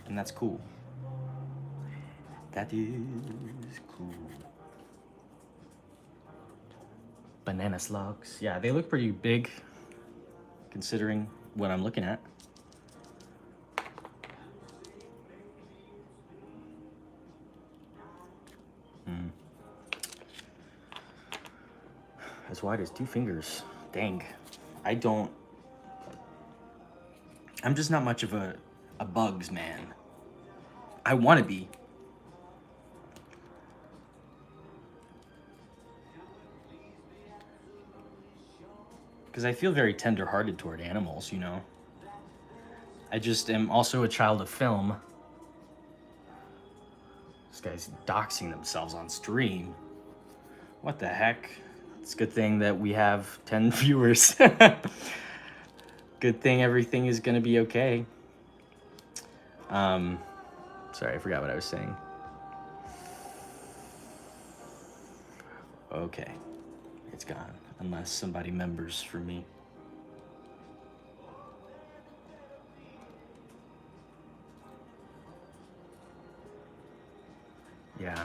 And that's cool. That is cool. Banana slugs. Yeah, they look pretty big considering what I'm looking at. As wide as 2 fingers. Dang. I'm just not much of a bugs man. I want to be. Because I feel very tender-hearted toward animals, you know. I just am also a child of film. This guy's doxing themselves on stream. What the heck? It's a good thing that we have 10 viewers. Good thing everything is gonna be okay. Sorry, I forgot what I was saying. Okay, it's gone, unless somebody members for me. Yeah,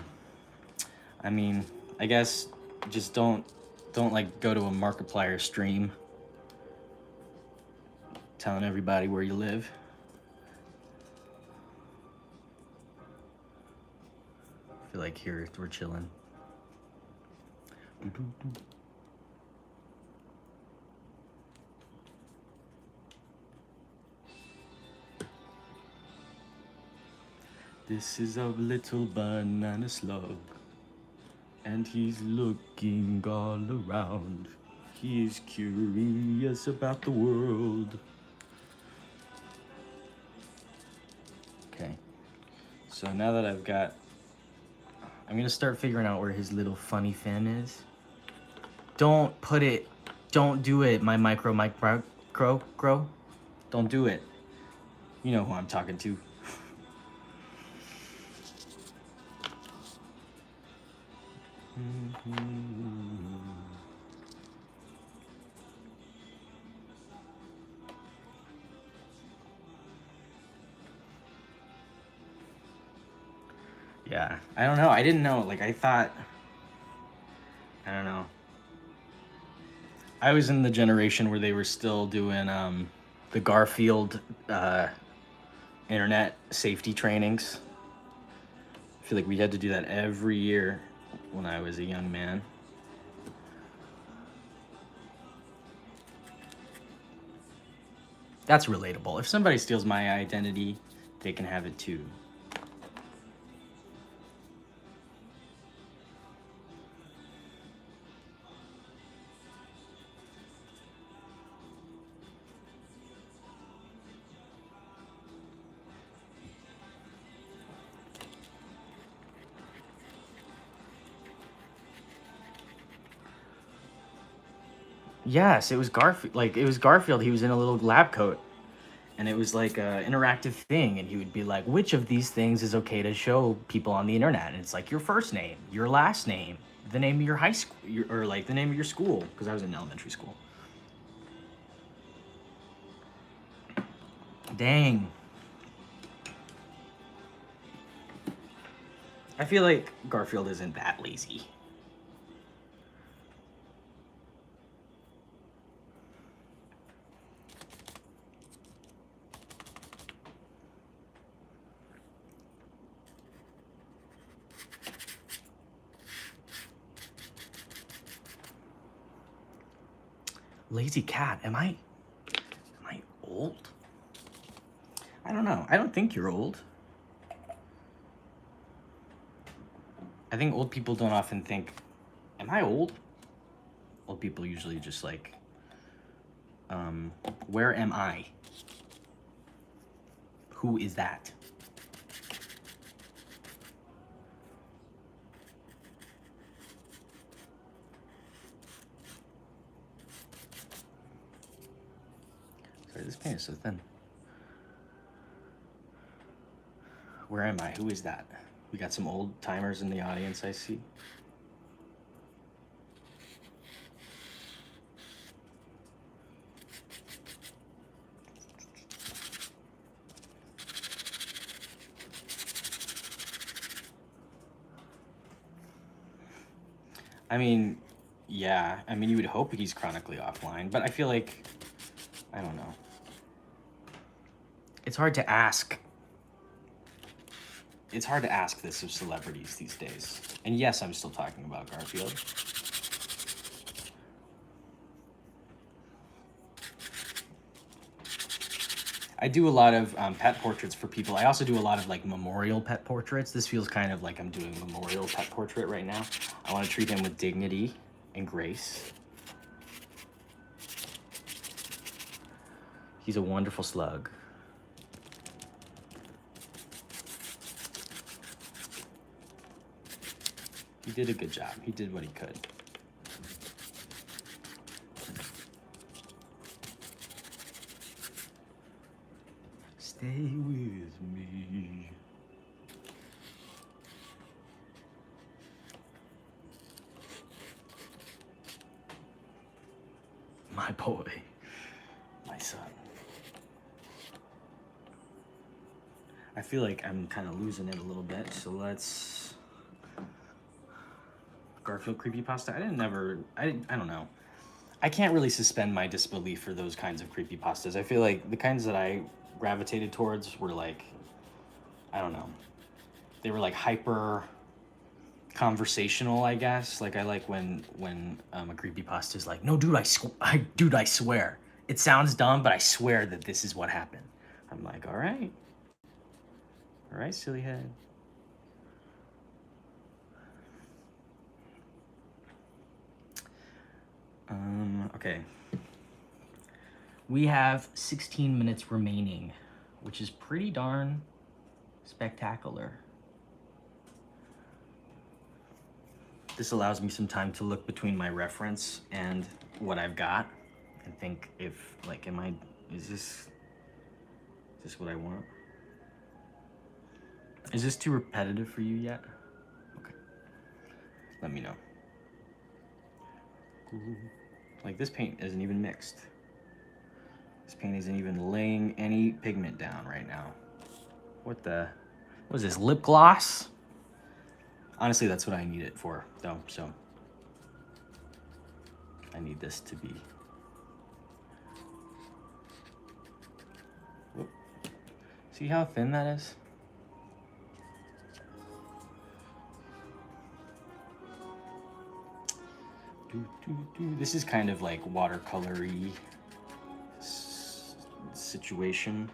I mean, I guess just don't like go to a Markiplier stream telling everybody where you live. I feel like here we're chilling. This is a little banana slug, and he's looking all around. He is curious about the world. Okay, so now that I'm gonna start figuring out where his little funny fin is. Don't do it, my micro. Don't do it. You know who I'm talking to. Yeah, I don't know. I didn't know. Like, I thought, I don't know. I was in the generation where they were still doing the Garfield internet safety trainings. I feel like we had to do that every year when I was a young man. That's relatable. If somebody steals my identity, they can have it too. Yes, it was Garfield. Like, it was Garfield. He was in a little lab coat, and it was like a interactive thing. And he would be like, "Which of these things is okay to show people on the internet?" And it's like your first name, your last name, the name of your high school, or like the name of your school, because I was in elementary school. Dang. I feel like Garfield isn't that lazy. Lazy cat. Am I old? I don't know. I don't think you're old. I think old people don't often think, am I old? Old people usually just like Where am I? Who is that? Sorry, this paint is so thin. Where am I? Who is that? We got some old timers in the audience, I see. I mean, yeah, I mean, you would hope he's chronically offline, but I feel like, I don't know. It's hard to ask. It's hard to ask this of celebrities these days. And yes, I'm still talking about Garfield. I do a lot of pet portraits for people. I also do a lot of like memorial pet portraits. This feels kind of like I'm doing a memorial pet portrait right now. I want to treat him with dignity and grace. He's a wonderful slug. He did a good job. He did what he could. Stay with me. My boy. My son. I feel like I'm kind of losing it a little bit, so let's... Garfield creepypasta? I don't know. I can't really suspend my disbelief for those kinds of creepypastas. I feel like the kinds that I gravitated towards were like, I don't know. They were like hyper conversational, I guess. Like I like when a creepypasta is like, no, dude, I swear. It sounds dumb, but I swear that this is what happened. I'm like, all right, silly head. Okay. We have 16 minutes remaining, which is pretty darn spectacular. This allows me some time to look between my reference and what I've got and think if, like, is this what I want? Is this too repetitive for you yet? Okay. Let me know. Like, this paint isn't even mixed. This paint isn't even laying any pigment down right now. What is this, lip gloss? Honestly, that's what I need it for, though, so. I need this to be. Whoop. See how thin that is? This is kind of like watercolory situation.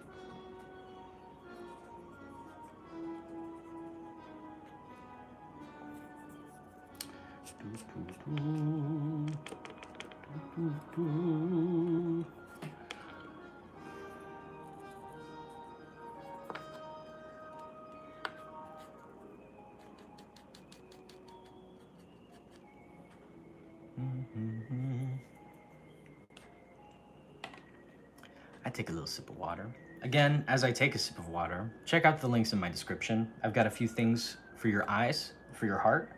I take a little sip of water. Again, as I take a sip of water, check out the links in my description. I've got a few things for your eyes, for your heart.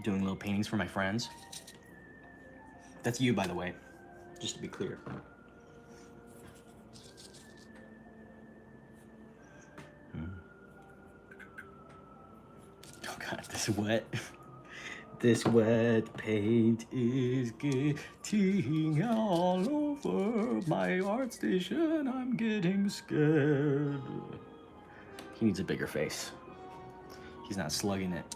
Doing little paintings for my friends. That's you, by the way, just to be clear. Oh God, this is wet. This wet paint is getting all over my art station. I'm getting scared. He needs a bigger face. He's not slugging it.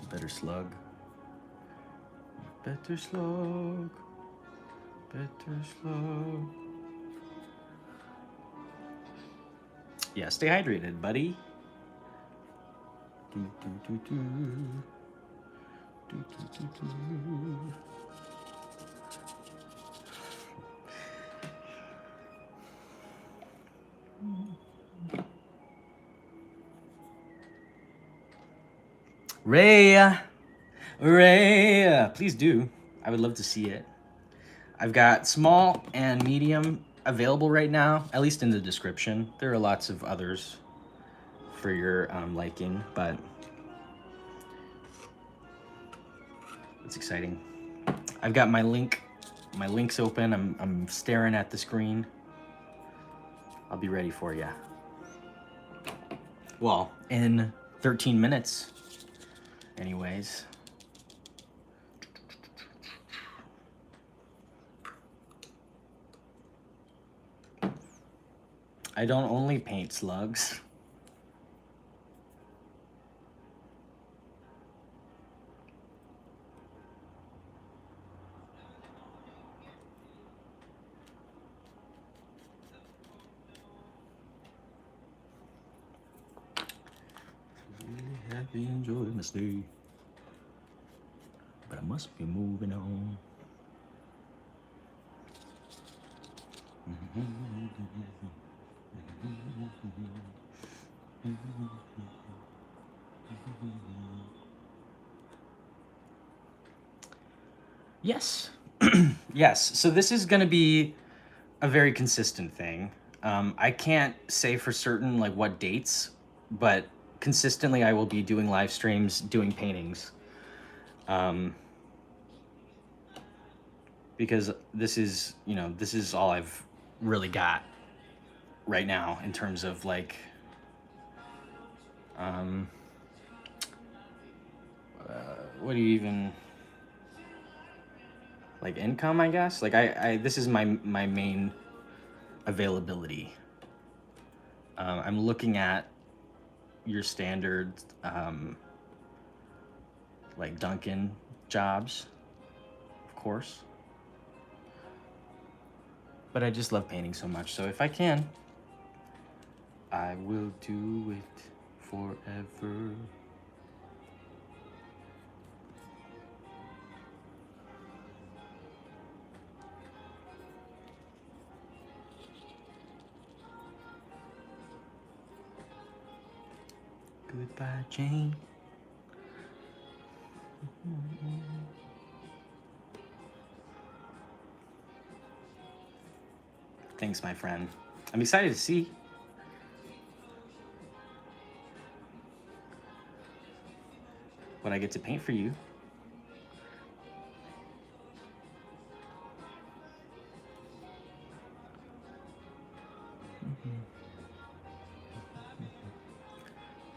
Better slug. Better slug. Better slug. Yeah, stay hydrated, buddy. Ray, please do. I would love to see it. I've got small and medium available right now, at least in the description. There are lots of others for your liking, but it's exciting. I've got my links open. I'm staring at the screen. I'll be ready for you. Well, in 13 minutes, anyways. I don't only paint slugs. Really happy, enjoyed my stay, but I must be moving on. Yes. Yes. So this is going to be a very consistent thing. I can't say for certain like what dates, but consistently I will be doing live streams, doing paintings. Because this is, you know, this is all I've really got right now in terms of like what do you even like income, I guess? Like I this is my main availability. I'm looking at your standard like Dunkin' jobs, of course. But I just love painting so much, so if I can, I will do it forever. Goodbye, Jane. Thanks, my friend. I'm excited to see what I get to paint for you.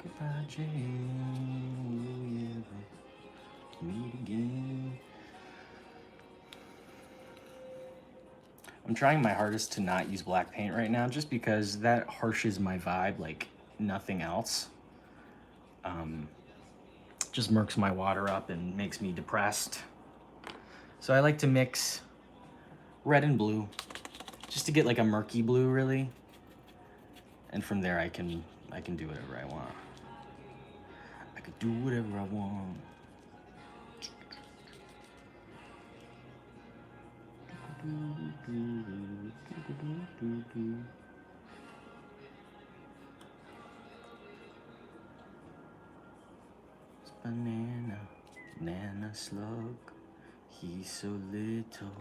Goodbye, Jane. Will we ever meet again? I'm trying my hardest to not use black paint right now, just because that harshes my vibe like nothing else. Just murks my water up and makes me depressed. So I like to mix red and blue, just to get like a murky blue, really. And from there, I can do whatever I want. I could do whatever I want. It's banana slug. He's so little,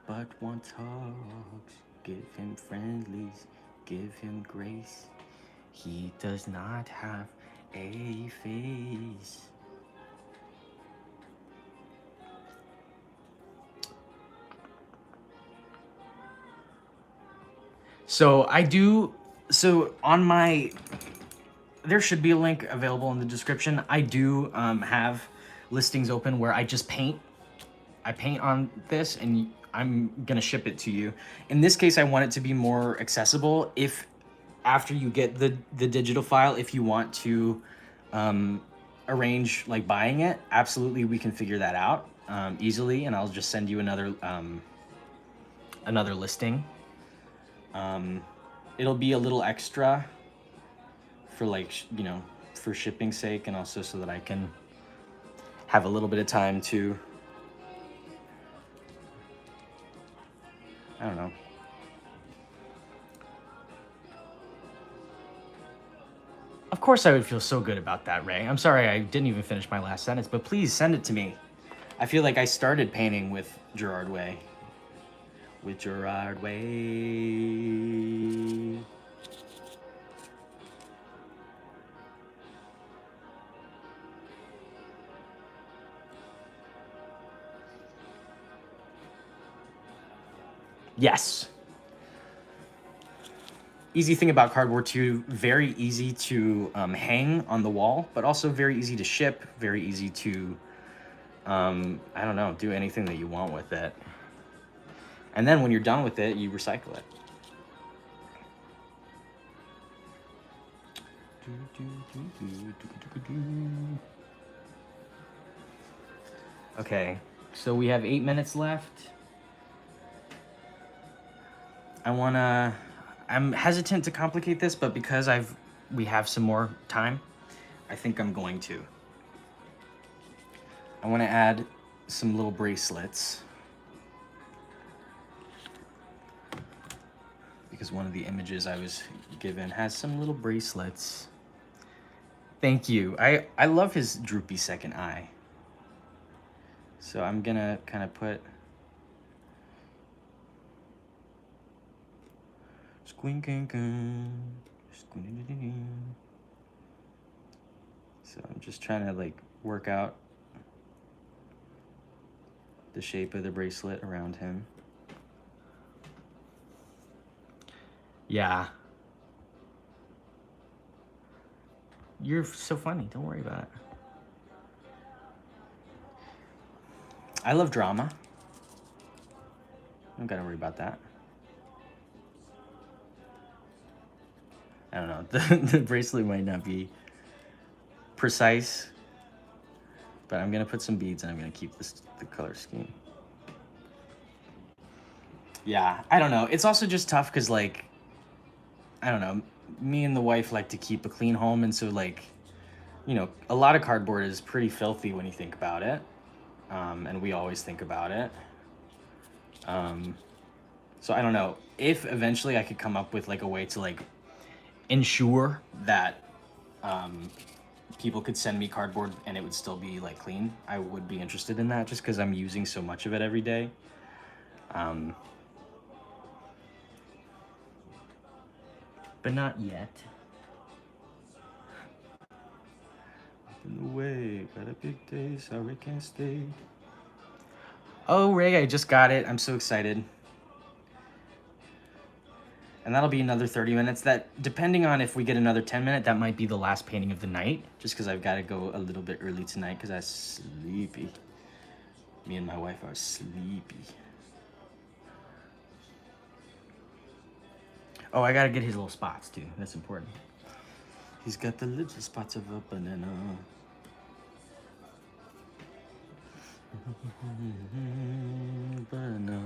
but wants hugs. Give him friendlies, give him grace. He does not have a face. So on my, there should be a link available in the description. I do have listings open where I just paint. I paint on this and I'm gonna ship it to you. In this case, I want it to be more accessible. If after you get the digital file, if you want to arrange like buying it, absolutely, we can figure that out easily, and I'll just send you another listing. It'll be a little extra for like, you know, for shipping sake, and also so that I can have a little bit of time to, I don't know. Of course I would feel so good about that, Ray. I'm sorry I didn't even finish my last sentence, but please send it to me. I feel like I started painting with Gerard Way. With Gerard Way. Yes. Easy thing about cardboard too, very easy to hang on the wall, but also very easy to ship, very easy to, I don't know, do anything that you want with it. And then when you're done with it, you recycle it. Okay, so we have 8 minutes left. I'm hesitant to complicate this, but because we have some more time, I think I'm going to. I want to add some little bracelets. Because one of the images I was given has some little bracelets. Thank you. I love his droopy second eye. So I'm gonna kind of put so I'm just trying to like work out the shape of the bracelet around him. Yeah. You're so funny. Don't worry about it. I love drama. I don't gotta worry about that. I don't know. The bracelet might not be precise, but I'm gonna put some beads and I'm gonna keep the color scheme. Yeah, I don't know. It's also just tough because, like, I don't know, me and the wife like to keep a clean home, and so, like, you know, a lot of cardboard is pretty filthy when you think about it, and we always think about it. So I don't know if eventually I could come up with like a way to like ensure that people could send me cardboard and it would still be like clean. I would be interested in that just because I'm using so much of it every day. But not yet. In the way, got a big day, sorry can't stay. Oh, Ray, I just got it. I'm so excited. And that'll be another 30 minutes. That, depending on if we get another 10 minutes, that might be the last painting of the night. Just because I've got to go a little bit early tonight because I'm sleepy. Me and my wife are sleepy. Oh, I got to get his little spots too. That's important. He's got the little spots of a banana. Banana.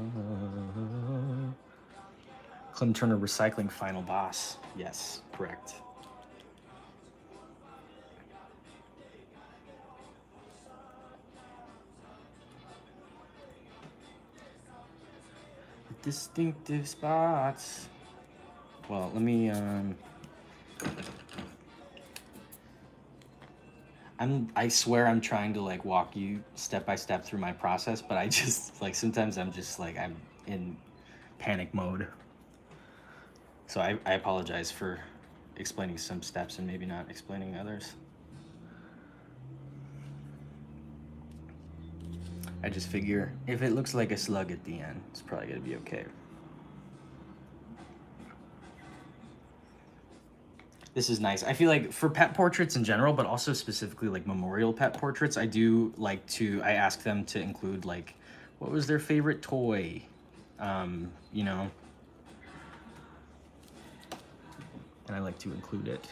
Clem Turner Recycling Final Boss. Yes, correct. Distinctive spots. Well, let me, I swear I'm trying to like walk you step by step through my process, but I just like, sometimes I'm just like, I'm in panic mode. So I apologize for explaining some steps and maybe not explaining others. I just figure if it looks like a slug at the end, it's probably gonna be okay. This is nice. I feel like for pet portraits in general, but also specifically like memorial pet portraits, I do like to, I ask them to include like, what was their favorite toy? You know, and I like to include it.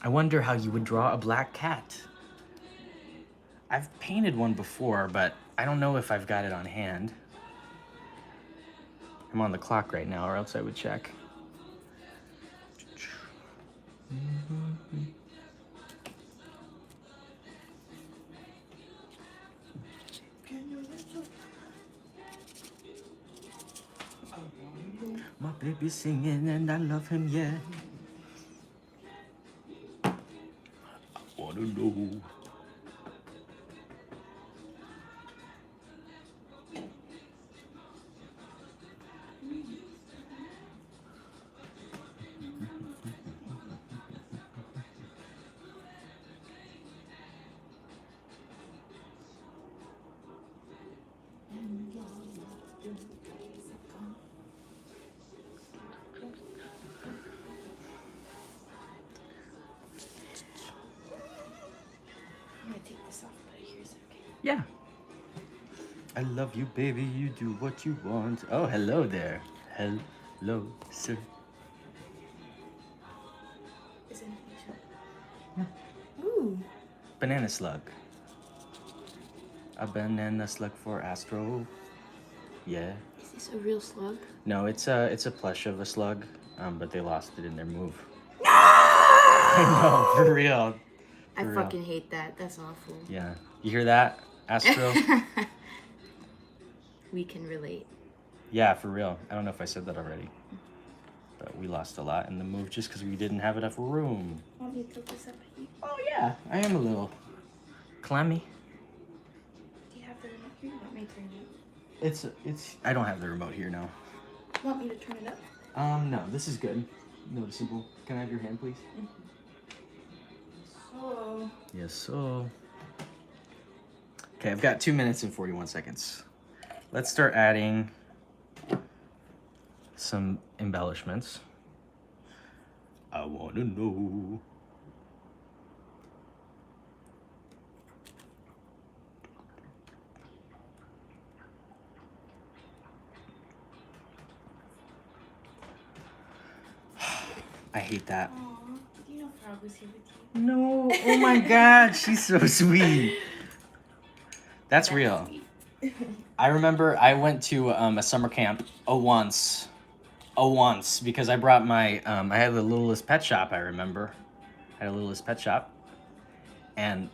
I wonder how you would draw a black cat. I've painted one before, but I don't know if I've got it on hand. I'm on the clock right now, or else I would check. be singing, and I love him, yeah. I wanna know. I'm gonna take this off, but here's okay. Yeah. I love you, baby. You do what you want. Oh, hello there. Hello, sir. Is anything shut? Ooh. Banana slug. A banana slug for Astro. Yeah. Is this a real slug? No, it's a plush of a slug, but they lost it in their move. No! I know, for real. I For fucking real. hate that. That's awful. Yeah. You hear that, Astro? We can relate. Yeah, for real. I don't know if I said that already. But we lost a lot in the move just because we didn't have enough room. Want me to tilt this up at you? Oh, yeah. I am a little clammy. Do you have the remote here? You want me to turn it up? It's. I don't have the remote here now. Want me to turn it up? No, this is good. Noticeable. Can I have your hand, please? So... Yes, so. Okay, I've got 2 minutes and 41 seconds. Let's start adding some embellishments. I wanna know. I hate that. Aww, do you know Frog was here with you? No, oh my god, she's so sweet. That's real. Sweet. I remember I went to a summer camp once because I brought my I had the Littlest Pet Shop. I remember I had a Littlest Pet Shop, and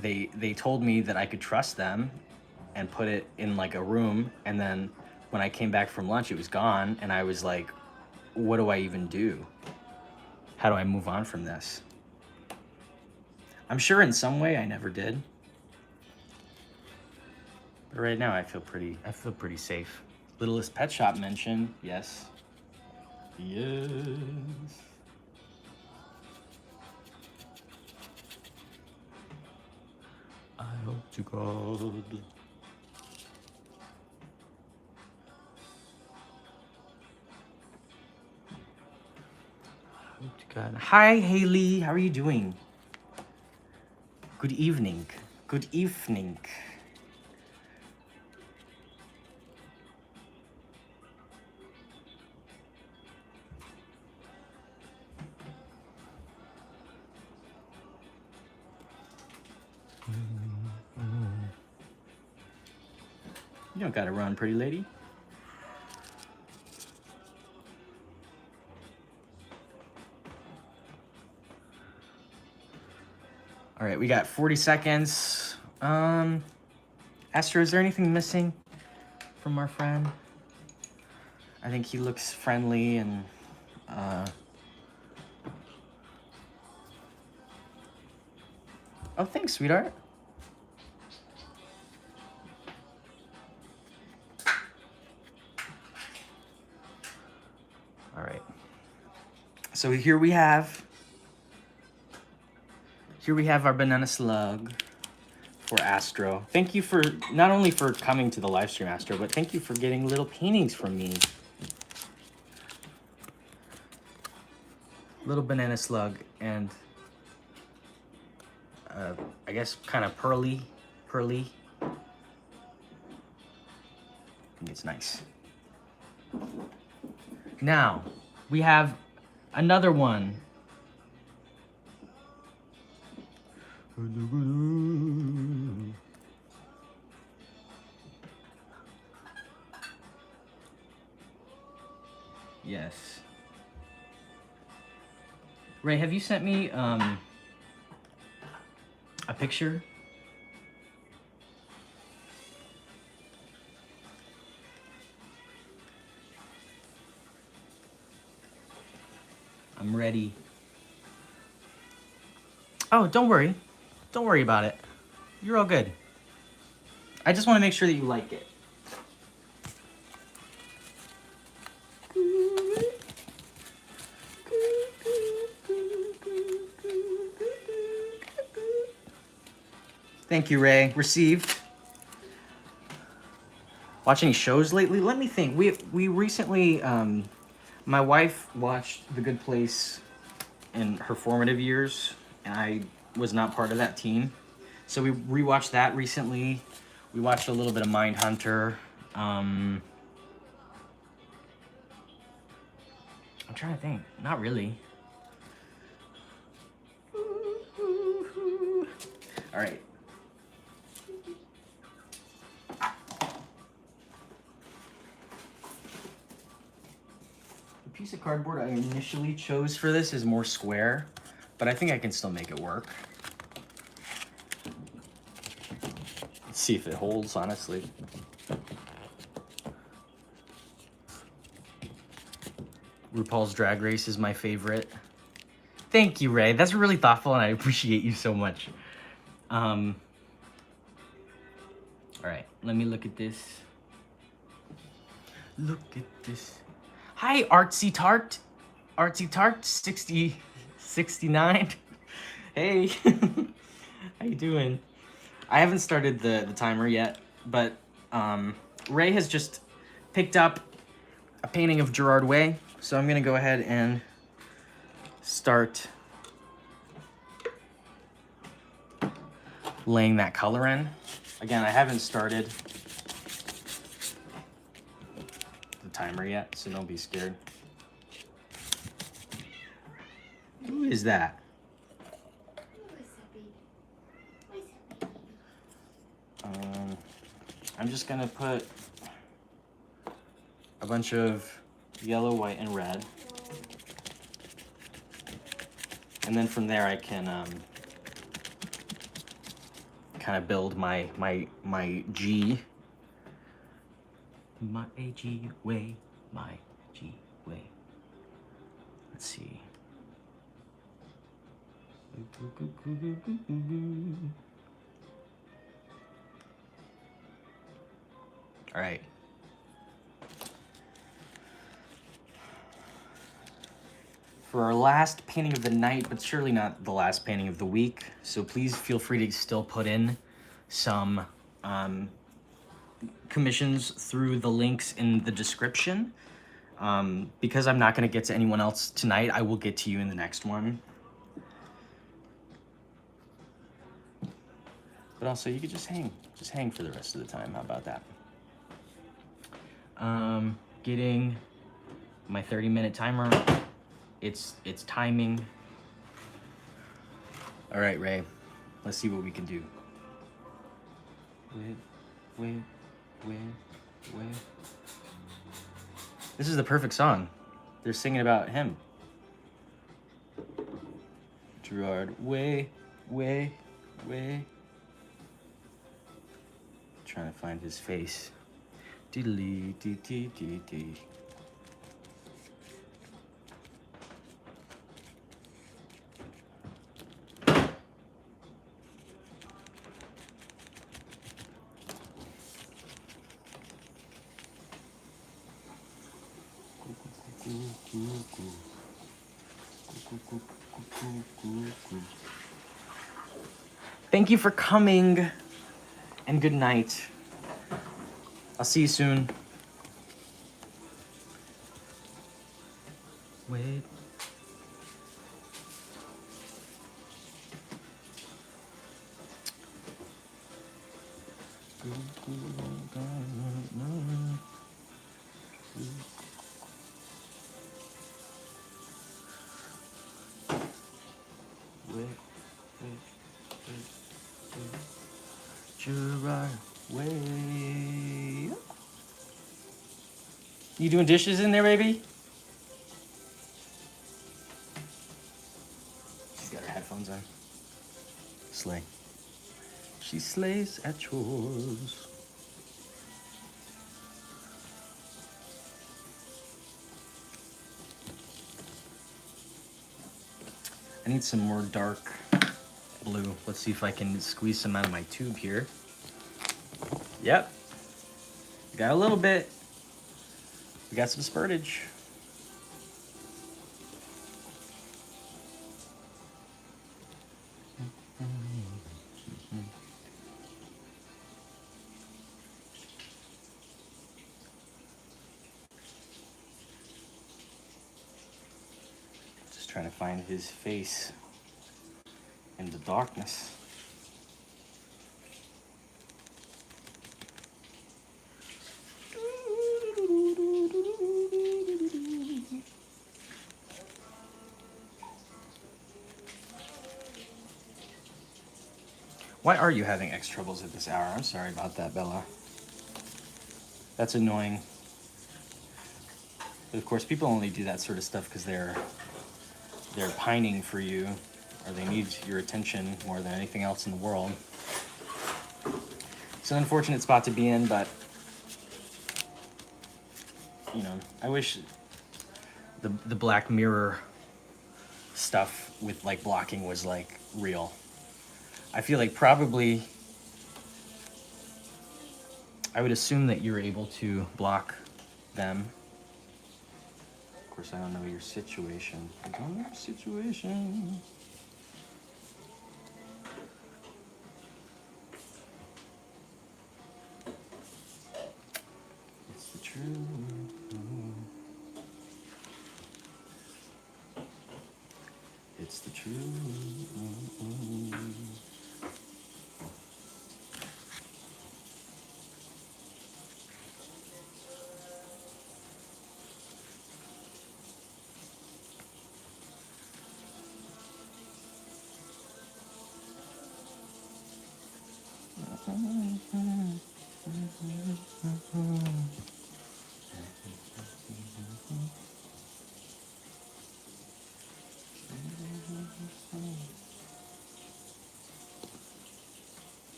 they told me that I could trust them and put it in like a room, and then when I came back from lunch, it was gone, and I was like, what do I even do? How do I move on from this? I'm sure in some way I never did. But right now I feel pretty safe. Littlest Pet Shop mention, yes. Yes. I hope to God. I hope to God. Hi Haley, how are you doing? Good evening. Good evening. You don't gotta run, pretty lady. All right, we got 40 seconds. Astro, is there anything missing from our friend? I think he looks friendly and oh, thanks, sweetheart. All right. So here we have our banana slug for Astro. Thank you for not only for coming to the live stream, Astro, but thank you for getting little paintings from me. Little banana slug and I guess kind of pearly. I think it's nice. Now, we have another one. Yes. Ray, have you sent me a picture? I'm ready. Oh, don't worry. Don't worry about it. You're all good. I just want to make sure that you like it. Thank you, Ray. Received. Watch any shows lately? Let me think. We recently, my wife watched The Good Place in her formative years, and I was not part of that team. So we rewatched that recently. We watched a little bit of Mindhunter. I'm trying to think. Not really. All right. The piece of cardboard I initially chose for this is more square, but I think I can still make it work. Let's see if it holds, honestly. RuPaul's Drag Race is my favorite. Thank you, Ray. That's really thoughtful, and I appreciate you so much. All right, let me look at this. Look at this. Hi, Artsy Tart. Artsy Tart 69. Hey, how you doing? I haven't started the timer yet, but Ray has just picked up a painting of Gerard Way, so I'm gonna go ahead and start laying that color in. Again, I haven't started the timer yet, so don't be scared. Who is that? I'm just gonna put a bunch of yellow, white, and red. And then from there I can kind of build my G. My G way, my G way. Let's see. All right. For our last painting of the night, but surely not the last painting of the week, so please feel free to still put in some commissions through the links in the description. Because I'm not going to get to anyone else tonight, I will get to you in the next one. But also, you could just hang for the rest of the time. How about that? Getting my 30-minute timer. It's timing. All right, Ray. Let's see what we can do. Wait. This is the perfect song. They're singing about him. Gerard Way. Trying to find his face. Diddly dee dee dee dee. Thank you for coming, and good night. I'll see you soon. Wait. Gerard Way. You doing dishes in there, baby? She's got her headphones on. Slay. She slays at chores. I need some more dark blue. Let's see if I can squeeze some out of my tube here. Yep. Got a little bit. We got some spurtage. Just trying to find his face in the darkness. Why are you having X troubles at this hour? I'm sorry about that, Bella. That's annoying. But of course, people only do that sort of stuff because they're pining for you, or they need your attention more than anything else in the world. It's an unfortunate spot to be in, but you know, I wish the Black Mirror stuff with like blocking was like real. I feel like probably I would assume that you're able to block them. Of course, I don't know your situation. I don't know your situation. It's the truth. It's the truth.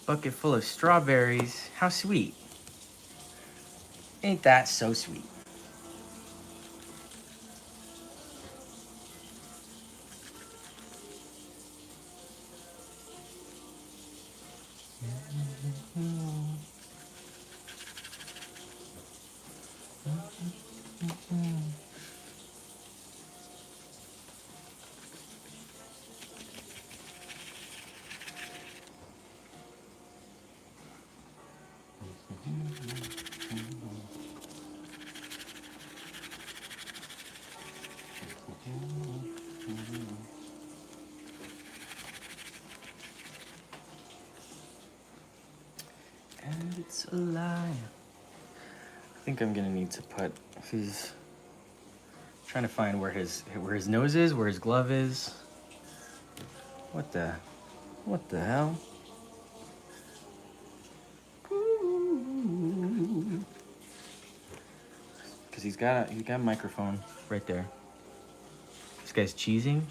Bucket full of strawberries. How sweet. Ain't that so sweet? And it's a lie. I think I'm gonna need to put, if he's trying to find where his nose is, where his glove is. What the hell? Because he's got a microphone right there. This guy's cheesing.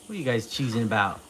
What are you guys cheesing about?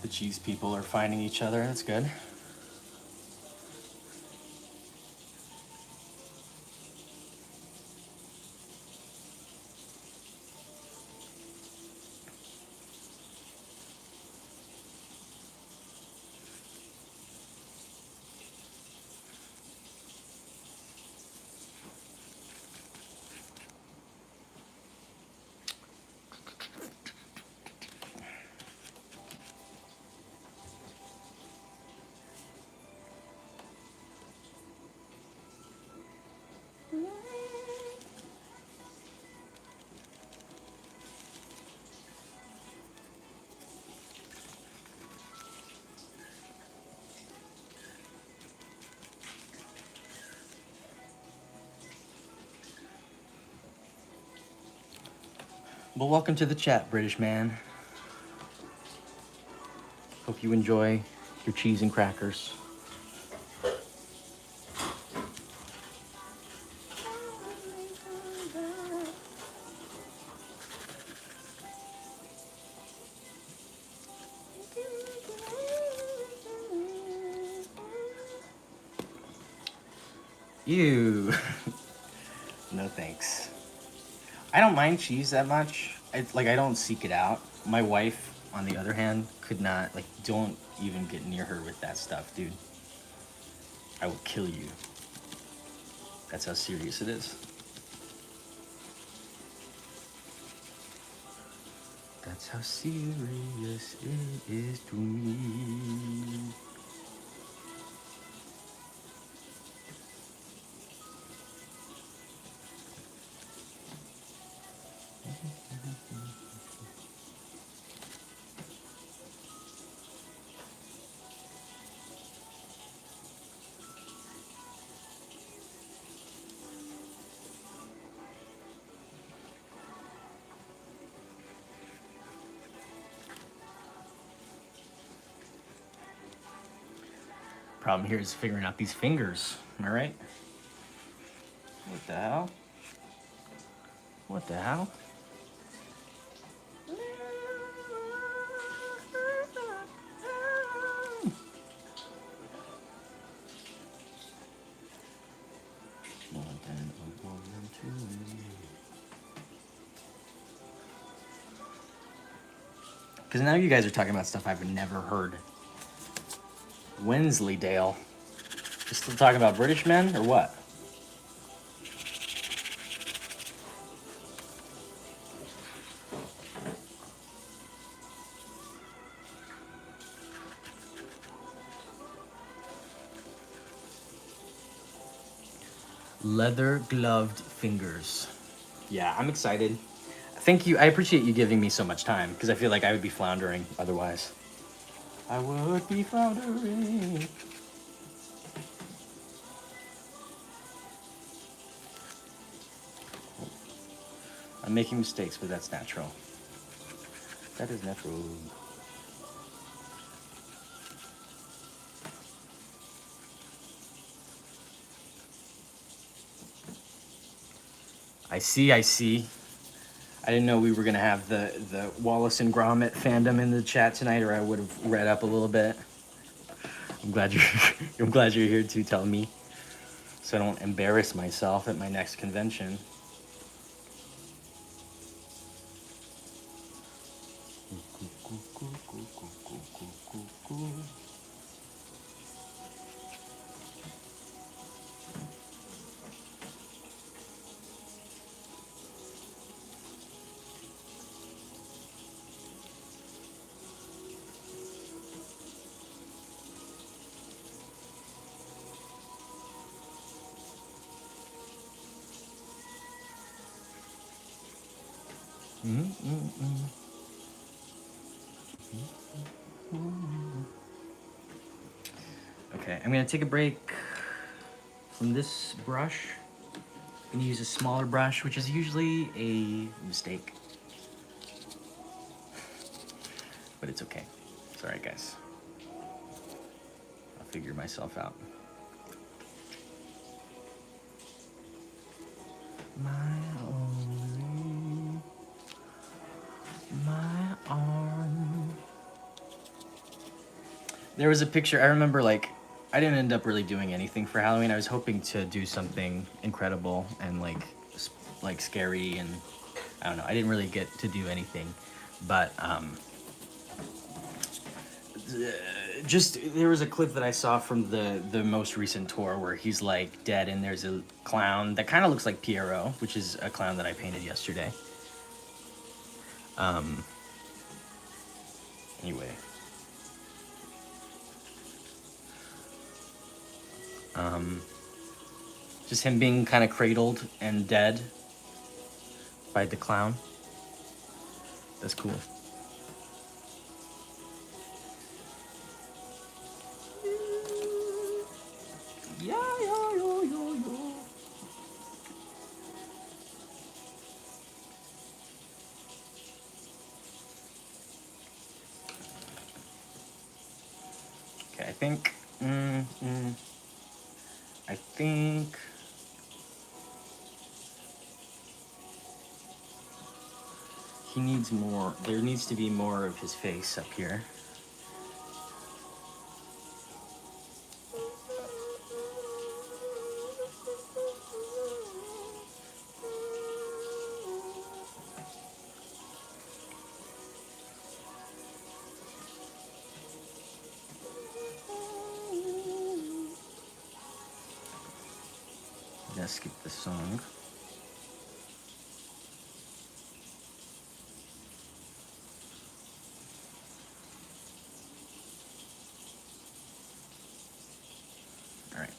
The cheese people are finding each other. That's good. Well, welcome to the chat, British man. Hope you enjoy your cheese and crackers. Ew. No thanks. I don't mind cheese that much. I don't seek it out. My wife, on the other hand, could not, like, don't even get near her with that stuff, dude. I will kill you. That's how serious it is. That's how serious it is to me. Problem here is figuring out these fingers. Am I right? What the hell? What the hell? More than a woman to me. Because now you guys are talking about stuff I've never heard. Wensleydale. You still talking about British men or what? Leather gloved fingers. Yeah, I'm excited. Thank you. I appreciate you giving me so much time because I feel like I would be floundering otherwise. I would be floundering. I'm making mistakes, but that's natural. That is natural. I see, I see. I didn't know we were gonna have the Wallace and Gromit fandom in the chat tonight, or I would have read up a little bit. I'm glad you're I'm glad you're here to tell me, so I don't embarrass myself at my next convention. Okay, I'm gonna take a break from this brush. I'm gonna use a smaller brush, which is usually a mistake. But it's okay. It's alright, guys. I'll figure myself out. My arm. There was a picture, I remember, like, I didn't end up really doing anything for Halloween. I was hoping to do something incredible and, like scary, and I don't know. I didn't really get to do anything. But, just, there was a clip that I saw from the most recent tour where he's, like, dead, and there's a clown that kind of looks like Pierrot, which is a clown that I painted yesterday. Anyway. Just him being kind of cradled and dead by the clown. That's cool. Yeah, yeah, yo, yo, yo. think, I think he needs more. There needs to be more of his face up here. I'm gonna skip this song. All right.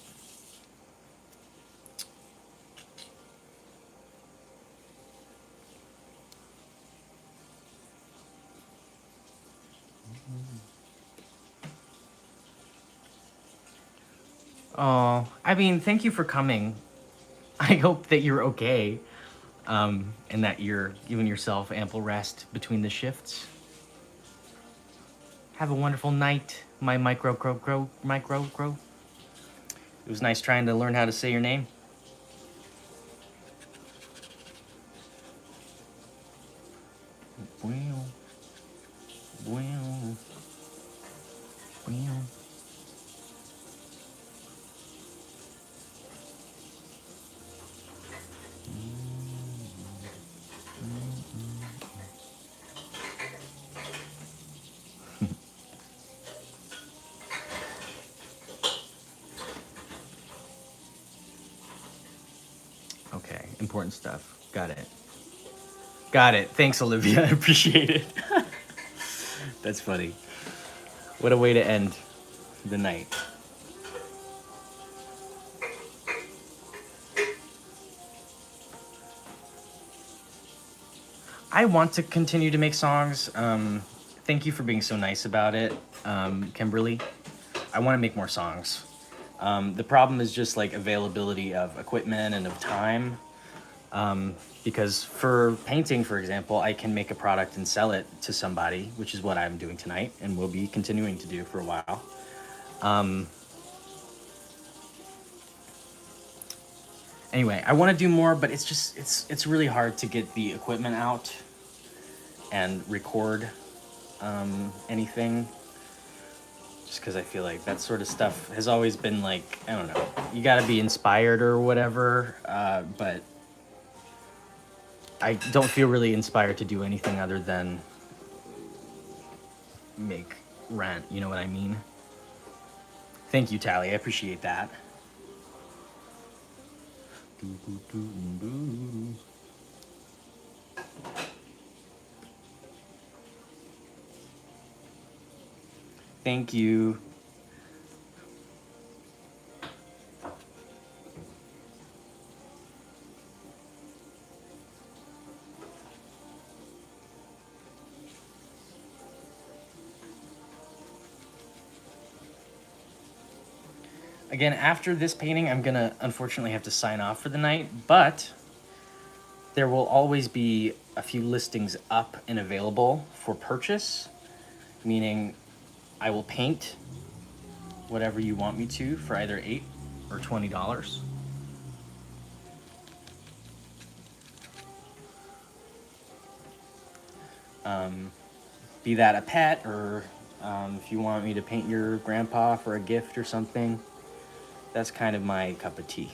Oh, I mean, thank you for coming. I hope that you're okay, and that you're giving yourself ample rest between the shifts. Have a wonderful night, my micro grow. It was nice trying to learn how to say your name. Well, well, well. Okay, important stuff. Got it. Got it. Thanks, Olivia. I appreciate it. That's funny. What a way to end the night. I want to continue to make songs. Thank you for being so nice about it, Kimberly. I want to make more songs. The problem is just like availability of equipment and of time. Because for painting, for example, I can make a product and sell it to somebody, which is what I'm doing tonight and will be continuing to do for a while. Anyway, I want to do more, but it's just, it's really hard to get the equipment out and record anything. Just because I feel like that sort of stuff has always been like, I don't know, you got to be inspired or whatever, but I don't feel really inspired to do anything other than make rent, you know what I mean? Thank you, Tally, I appreciate that. Thank you. Again, after this painting, I'm gonna unfortunately have to sign off for the night, but there will always be a few listings up and available for purchase, meaning I will paint whatever you want me to for either $8 or $20. Be that a pet, or if you want me to paint your grandpa for a gift or something, that's kind of my cup of tea.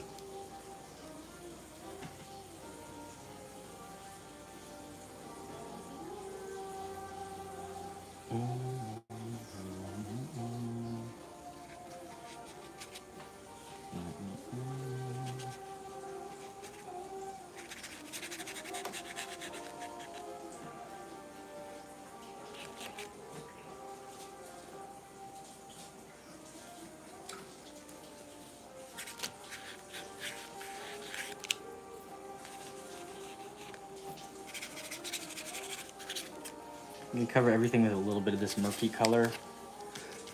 I'm gonna cover everything with a little bit of this murky color,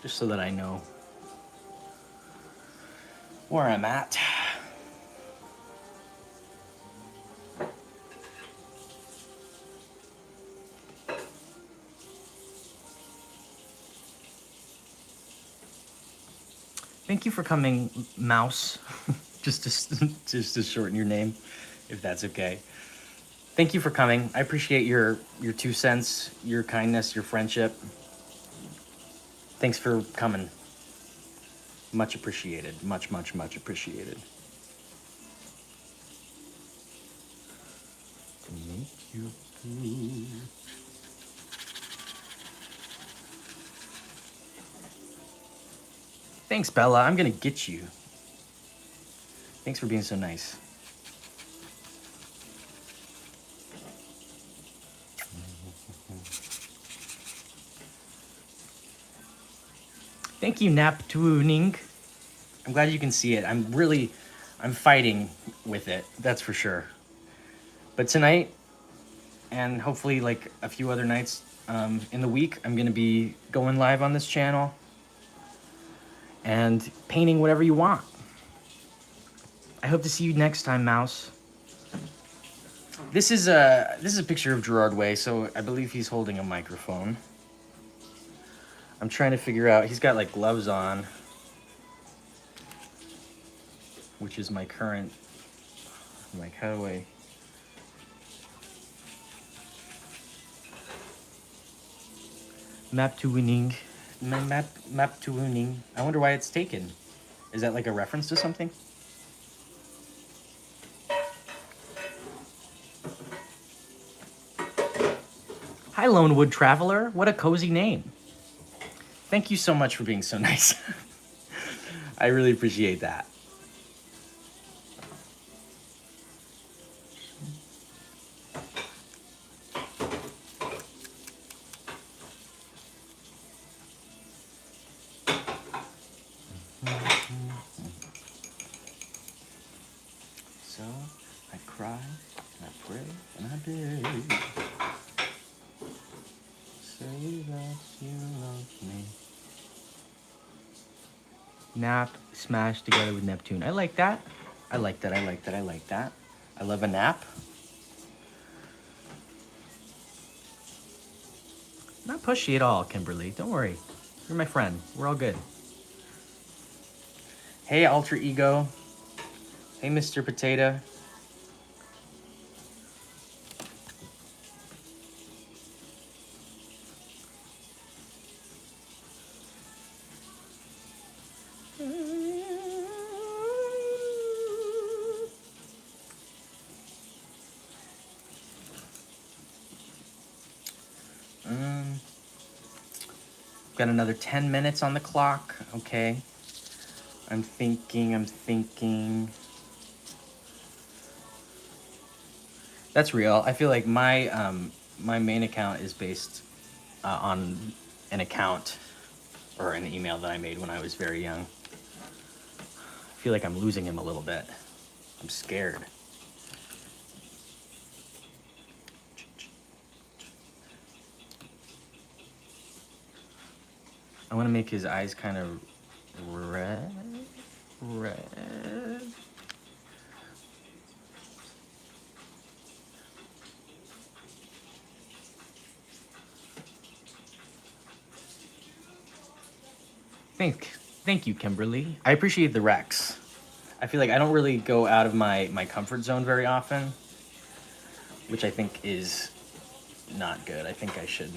just so that I know where I'm at. Thank you for coming, Mouse. just to shorten your name, if that's okay. Thank you for coming. I appreciate your 2 cents, your kindness, your friendship. Thanks for coming. Much appreciated. Much, much, much appreciated. To make you food. Thanks, Bella. I'm gonna get you. Thanks for being so nice. Thank you, Nap Tuning. I'm glad you can see it. I'm fighting with it, that's for sure. But tonight, and hopefully like a few other nights in the week, I'm gonna be going live on this channel and painting whatever you want. I hope to see you next time, Mouse. This is a picture of Gerard Way, so I believe he's holding a microphone. I'm trying to figure out, he's got like gloves on, which is my current, I'm like, how do I? Map to winning. Map to winning. I wonder why it's taken. Is that like a reference to something? Hi, Lone Wood Traveler. What a cozy name. Thank you so much for being so nice. I really appreciate that. So I cry, and I pray, and I beg. Say that you love me. Nap smashed together with Neptune. I like that. I like that. I like that. I like that. I love a nap. Not pushy at all, Kimberly. Don't worry. You're my friend. We're all good. Hey, Alter Ego. Hey, Mr. Potato. Got another 10 minutes on the clock. Okay. I'm thinking. That's real. I feel like my main account is based on an account or an email that I made when I was very young. I feel like I'm losing him a little bit. I'm scared. I want to make his eyes kind of red. Thank you, Kimberly. I appreciate the Rex. I feel like I don't really go out of my comfort zone very often, which I think is not good. I think I should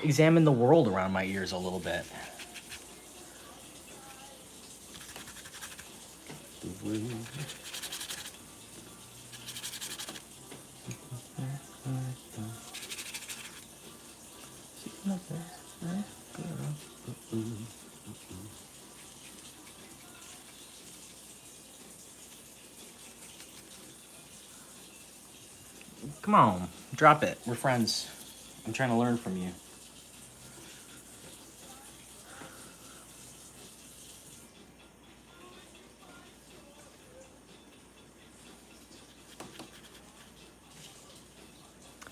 examine the world around my ears a little bit. Come on, drop it. We're friends. I'm trying to learn from you.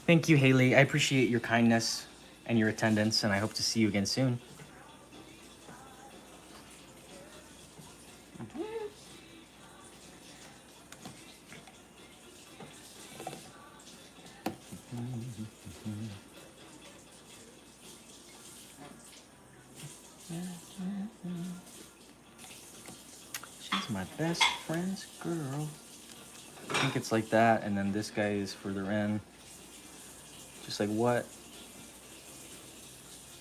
Thank you, Haley. I appreciate your kindness and your attendance, and I hope to see you again soon. my best friend's girl. I think it's like that, and then this guy is further in. Just like what?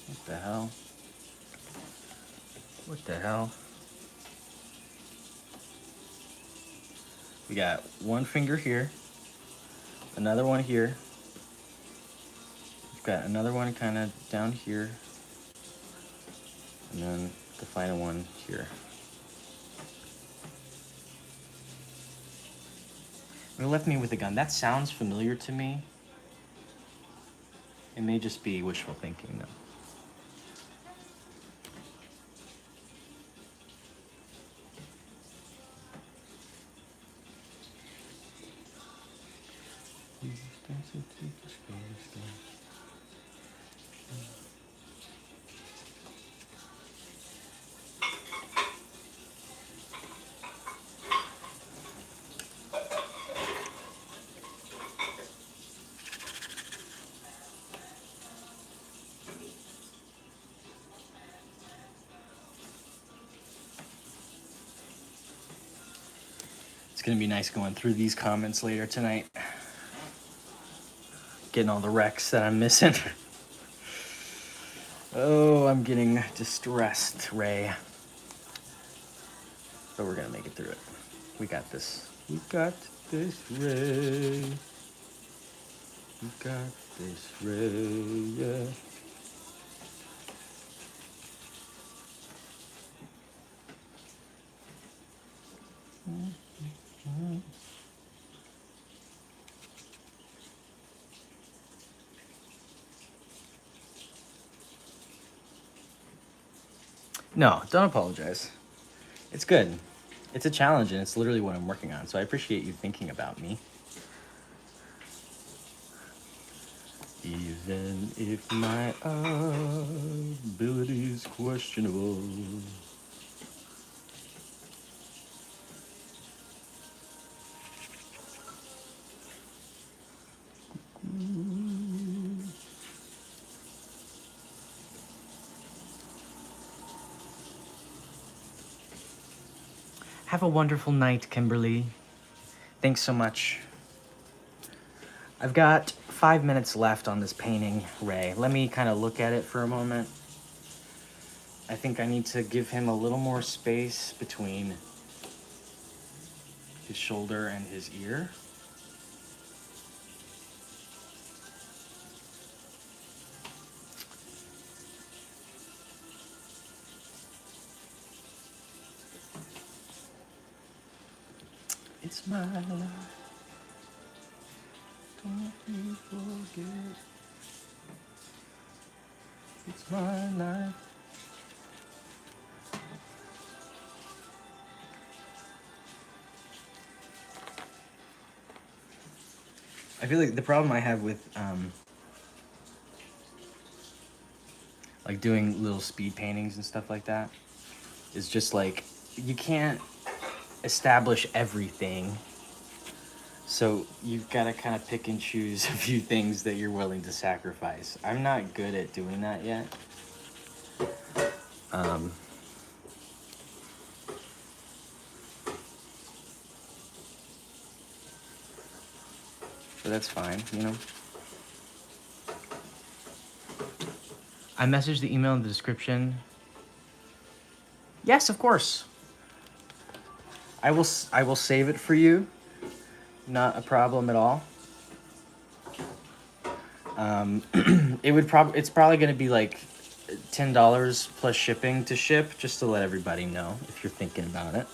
What the hell? What the hell? We got one finger here, another one here. We've got another one kind of down here, and then the final one here. It left me with a gun. That sounds familiar to me. It may just be wishful thinking, though. It's gonna be nice going through these comments later tonight. Getting all the wrecks that I'm missing. Oh, I'm getting distressed, Ray. But we're gonna make it through it. We got this. We got this, Ray. We got this, Ray, yeah. No, don't apologize. It's good. It's a challenge, and it's literally what I'm working on, so I appreciate you thinking about me. Even if my ability is questionable. Have a wonderful night, Kimberly. Thanks so much. I've got 5 minutes left on this painting, Ray. Let me kind of look at it for a moment. I think I need to give him a little more space between his shoulder and his ear. It's my life. Don't you forget. It's my life. I feel like the problem I have with like doing little speed paintings and stuff like that is just like you can't establish everything. So you've got to kind of pick and choose a few things that you're willing to sacrifice. I'm not good at doing that yet. But that's fine, you know. I messaged the email in the description. Yes, of course. I will save it for you. Not a problem at all. It's probably going to be like $10 plus shipping to ship, just to let everybody know if you're thinking about it.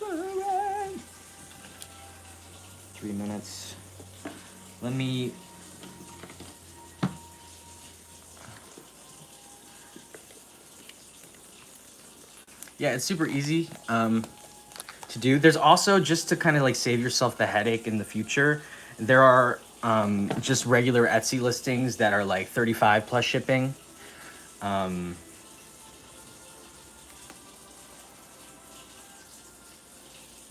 Alright. 3 minutes. Let me... Yeah, it's super easy to do. There's also, just to kind of like save yourself the headache in the future, there are just regular Etsy listings that are like 35 plus shipping. And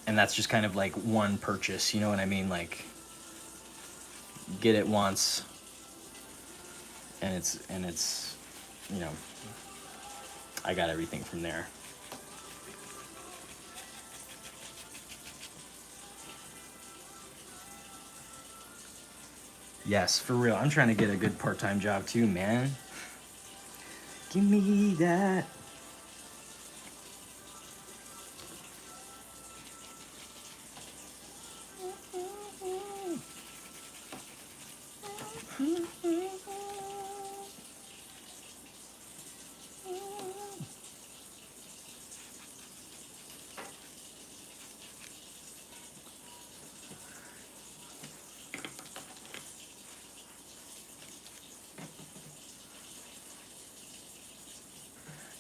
that's just kind of like one purchase, you know what I mean? Like, get it once, and it's, you know, I got everything from there. Yes, for real. I'm trying to get a good part-time job too, man. Give me that.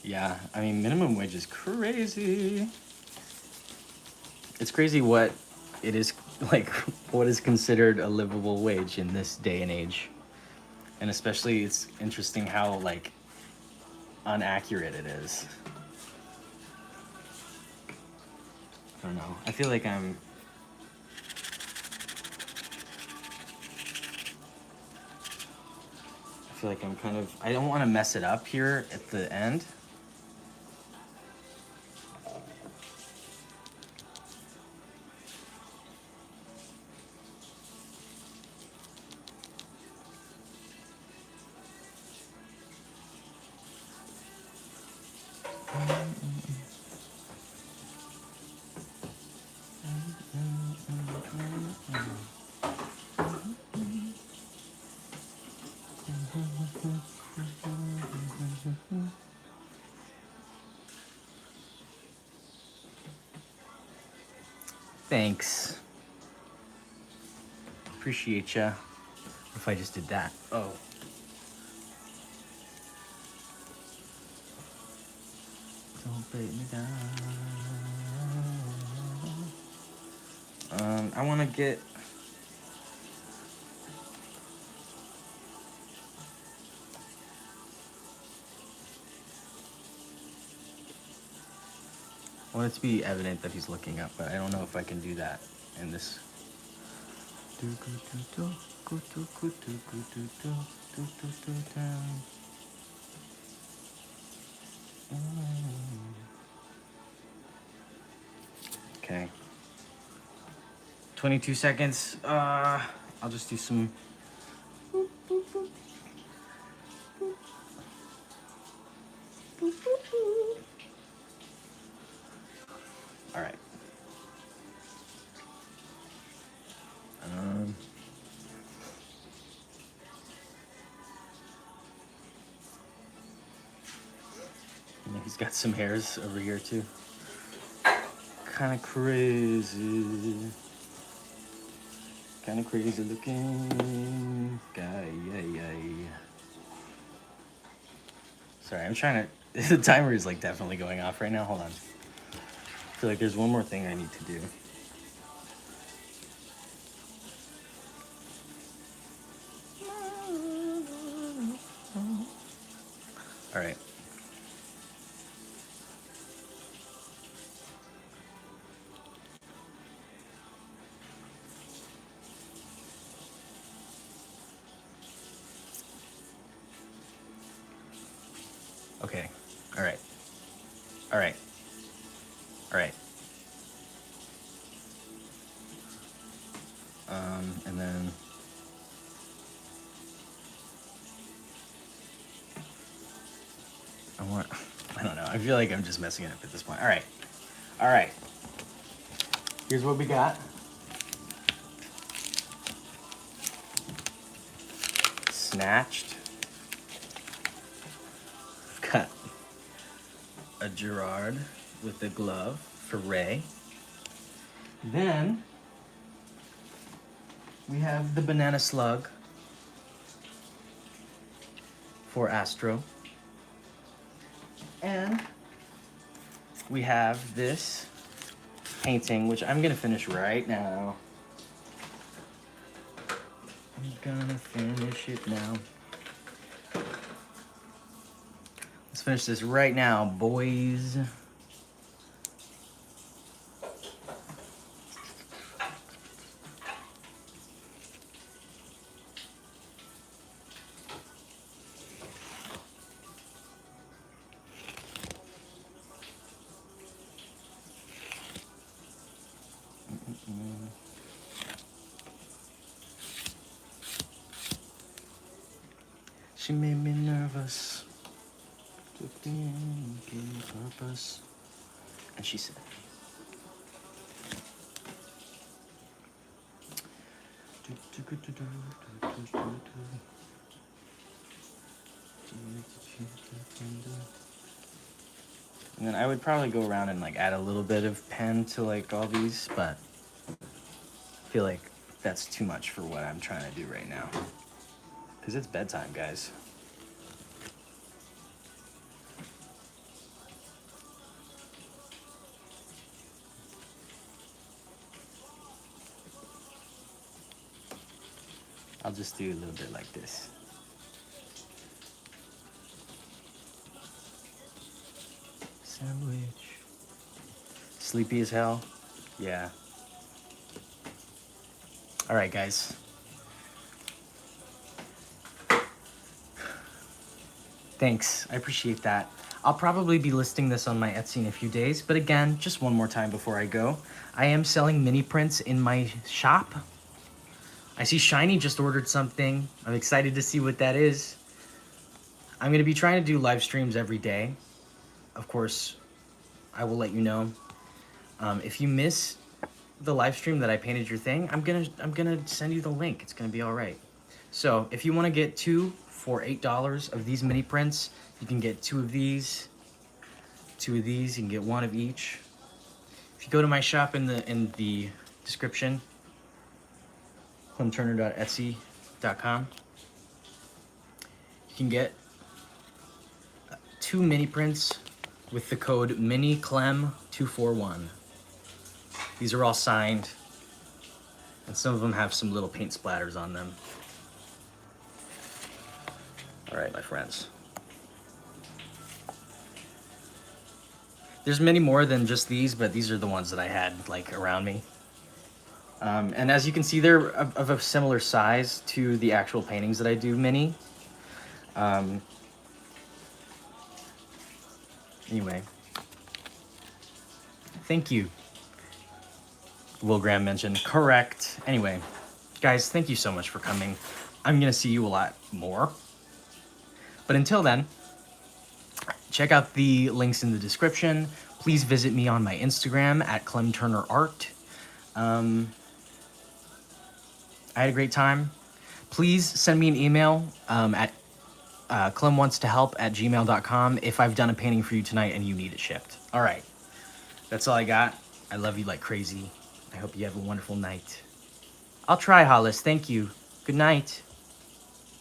Yeah, I mean, minimum wage is crazy. It's crazy what it is, like, what is considered a livable wage in this day and age. And especially, it's interesting how, like, inaccurate it is. I don't know. I feel like I'm... I feel like I'm kind of... I don't want to mess it up here at the end. Thanks. Appreciate ya. What if I just did that? Oh. Don't break me down. I want to get... I want it to be evident that he's looking up, but I don't know if I can do that in this. Okay. 22 seconds. I'll just do some... All right. He's got some hairs over here too. Kind of crazy. Kind of crazy looking guy. Yeah. Sorry, I'm trying to... The timer is like definitely going off right now. Hold on. I feel like there's one more thing I need to do. All right. Okay. All right. All right. All right. And then... I don't know. I feel like I'm just messing it up at this point. All right. All right. Here's what we got. Snatched. We've got a Gerard with a glove for Ray. Then we have the banana slug for Astro. And we have this painting, which I'm gonna finish right now. I'm gonna finish it now. Let's finish this right now, boys. She made me nervous. Took me in, gave purpose. And she said, and then I would probably go around and like add a little bit of pen to like all these, but I feel like that's too much for what I'm trying to do right now. Because it's bedtime, guys. I'll just do a little bit like this. Sandwich. Sleepy as hell? Yeah. All right, guys. Thanks, I appreciate that. I'll probably be listing this on my Etsy in a few days, but again, just one more time before I go. I am selling mini prints in my shop. I see Shiny just ordered something. I'm excited to see what that is. I'm gonna be trying to do live streams every day. Of course, I will let you know. If you miss the live stream that I painted your thing, I'm gonna send you the link. It's gonna be all right. So if you want to get 2 for $8 of these mini prints, you can get 2 of these, 2 of these. You can get 1 of each. If you go to my shop in the description, clemturner.etsy.com, you can get 2 mini prints with the code MINICLEM241. These are all signed, and some of them have some little paint splatters on them. All right, my friends. There's many more than just these, but these are the ones that I had like around me. And as you can see, they're of a similar size to the actual paintings that I do mini. Anyway, thank you. Will Graham mentioned. Correct. Anyway, guys, thank you so much for coming. I'm going to see you a lot more. But until then, check out the links in the description. Please visit me on my Instagram at clemturnerart. I had a great time. Please send me an email at clemwantstohelp@gmail.com if I've done a painting for you tonight and you need it shipped. All right. That's all I got. I love you like crazy. I hope you have a wonderful night. I'll try, Hollis. Thank you. Good night.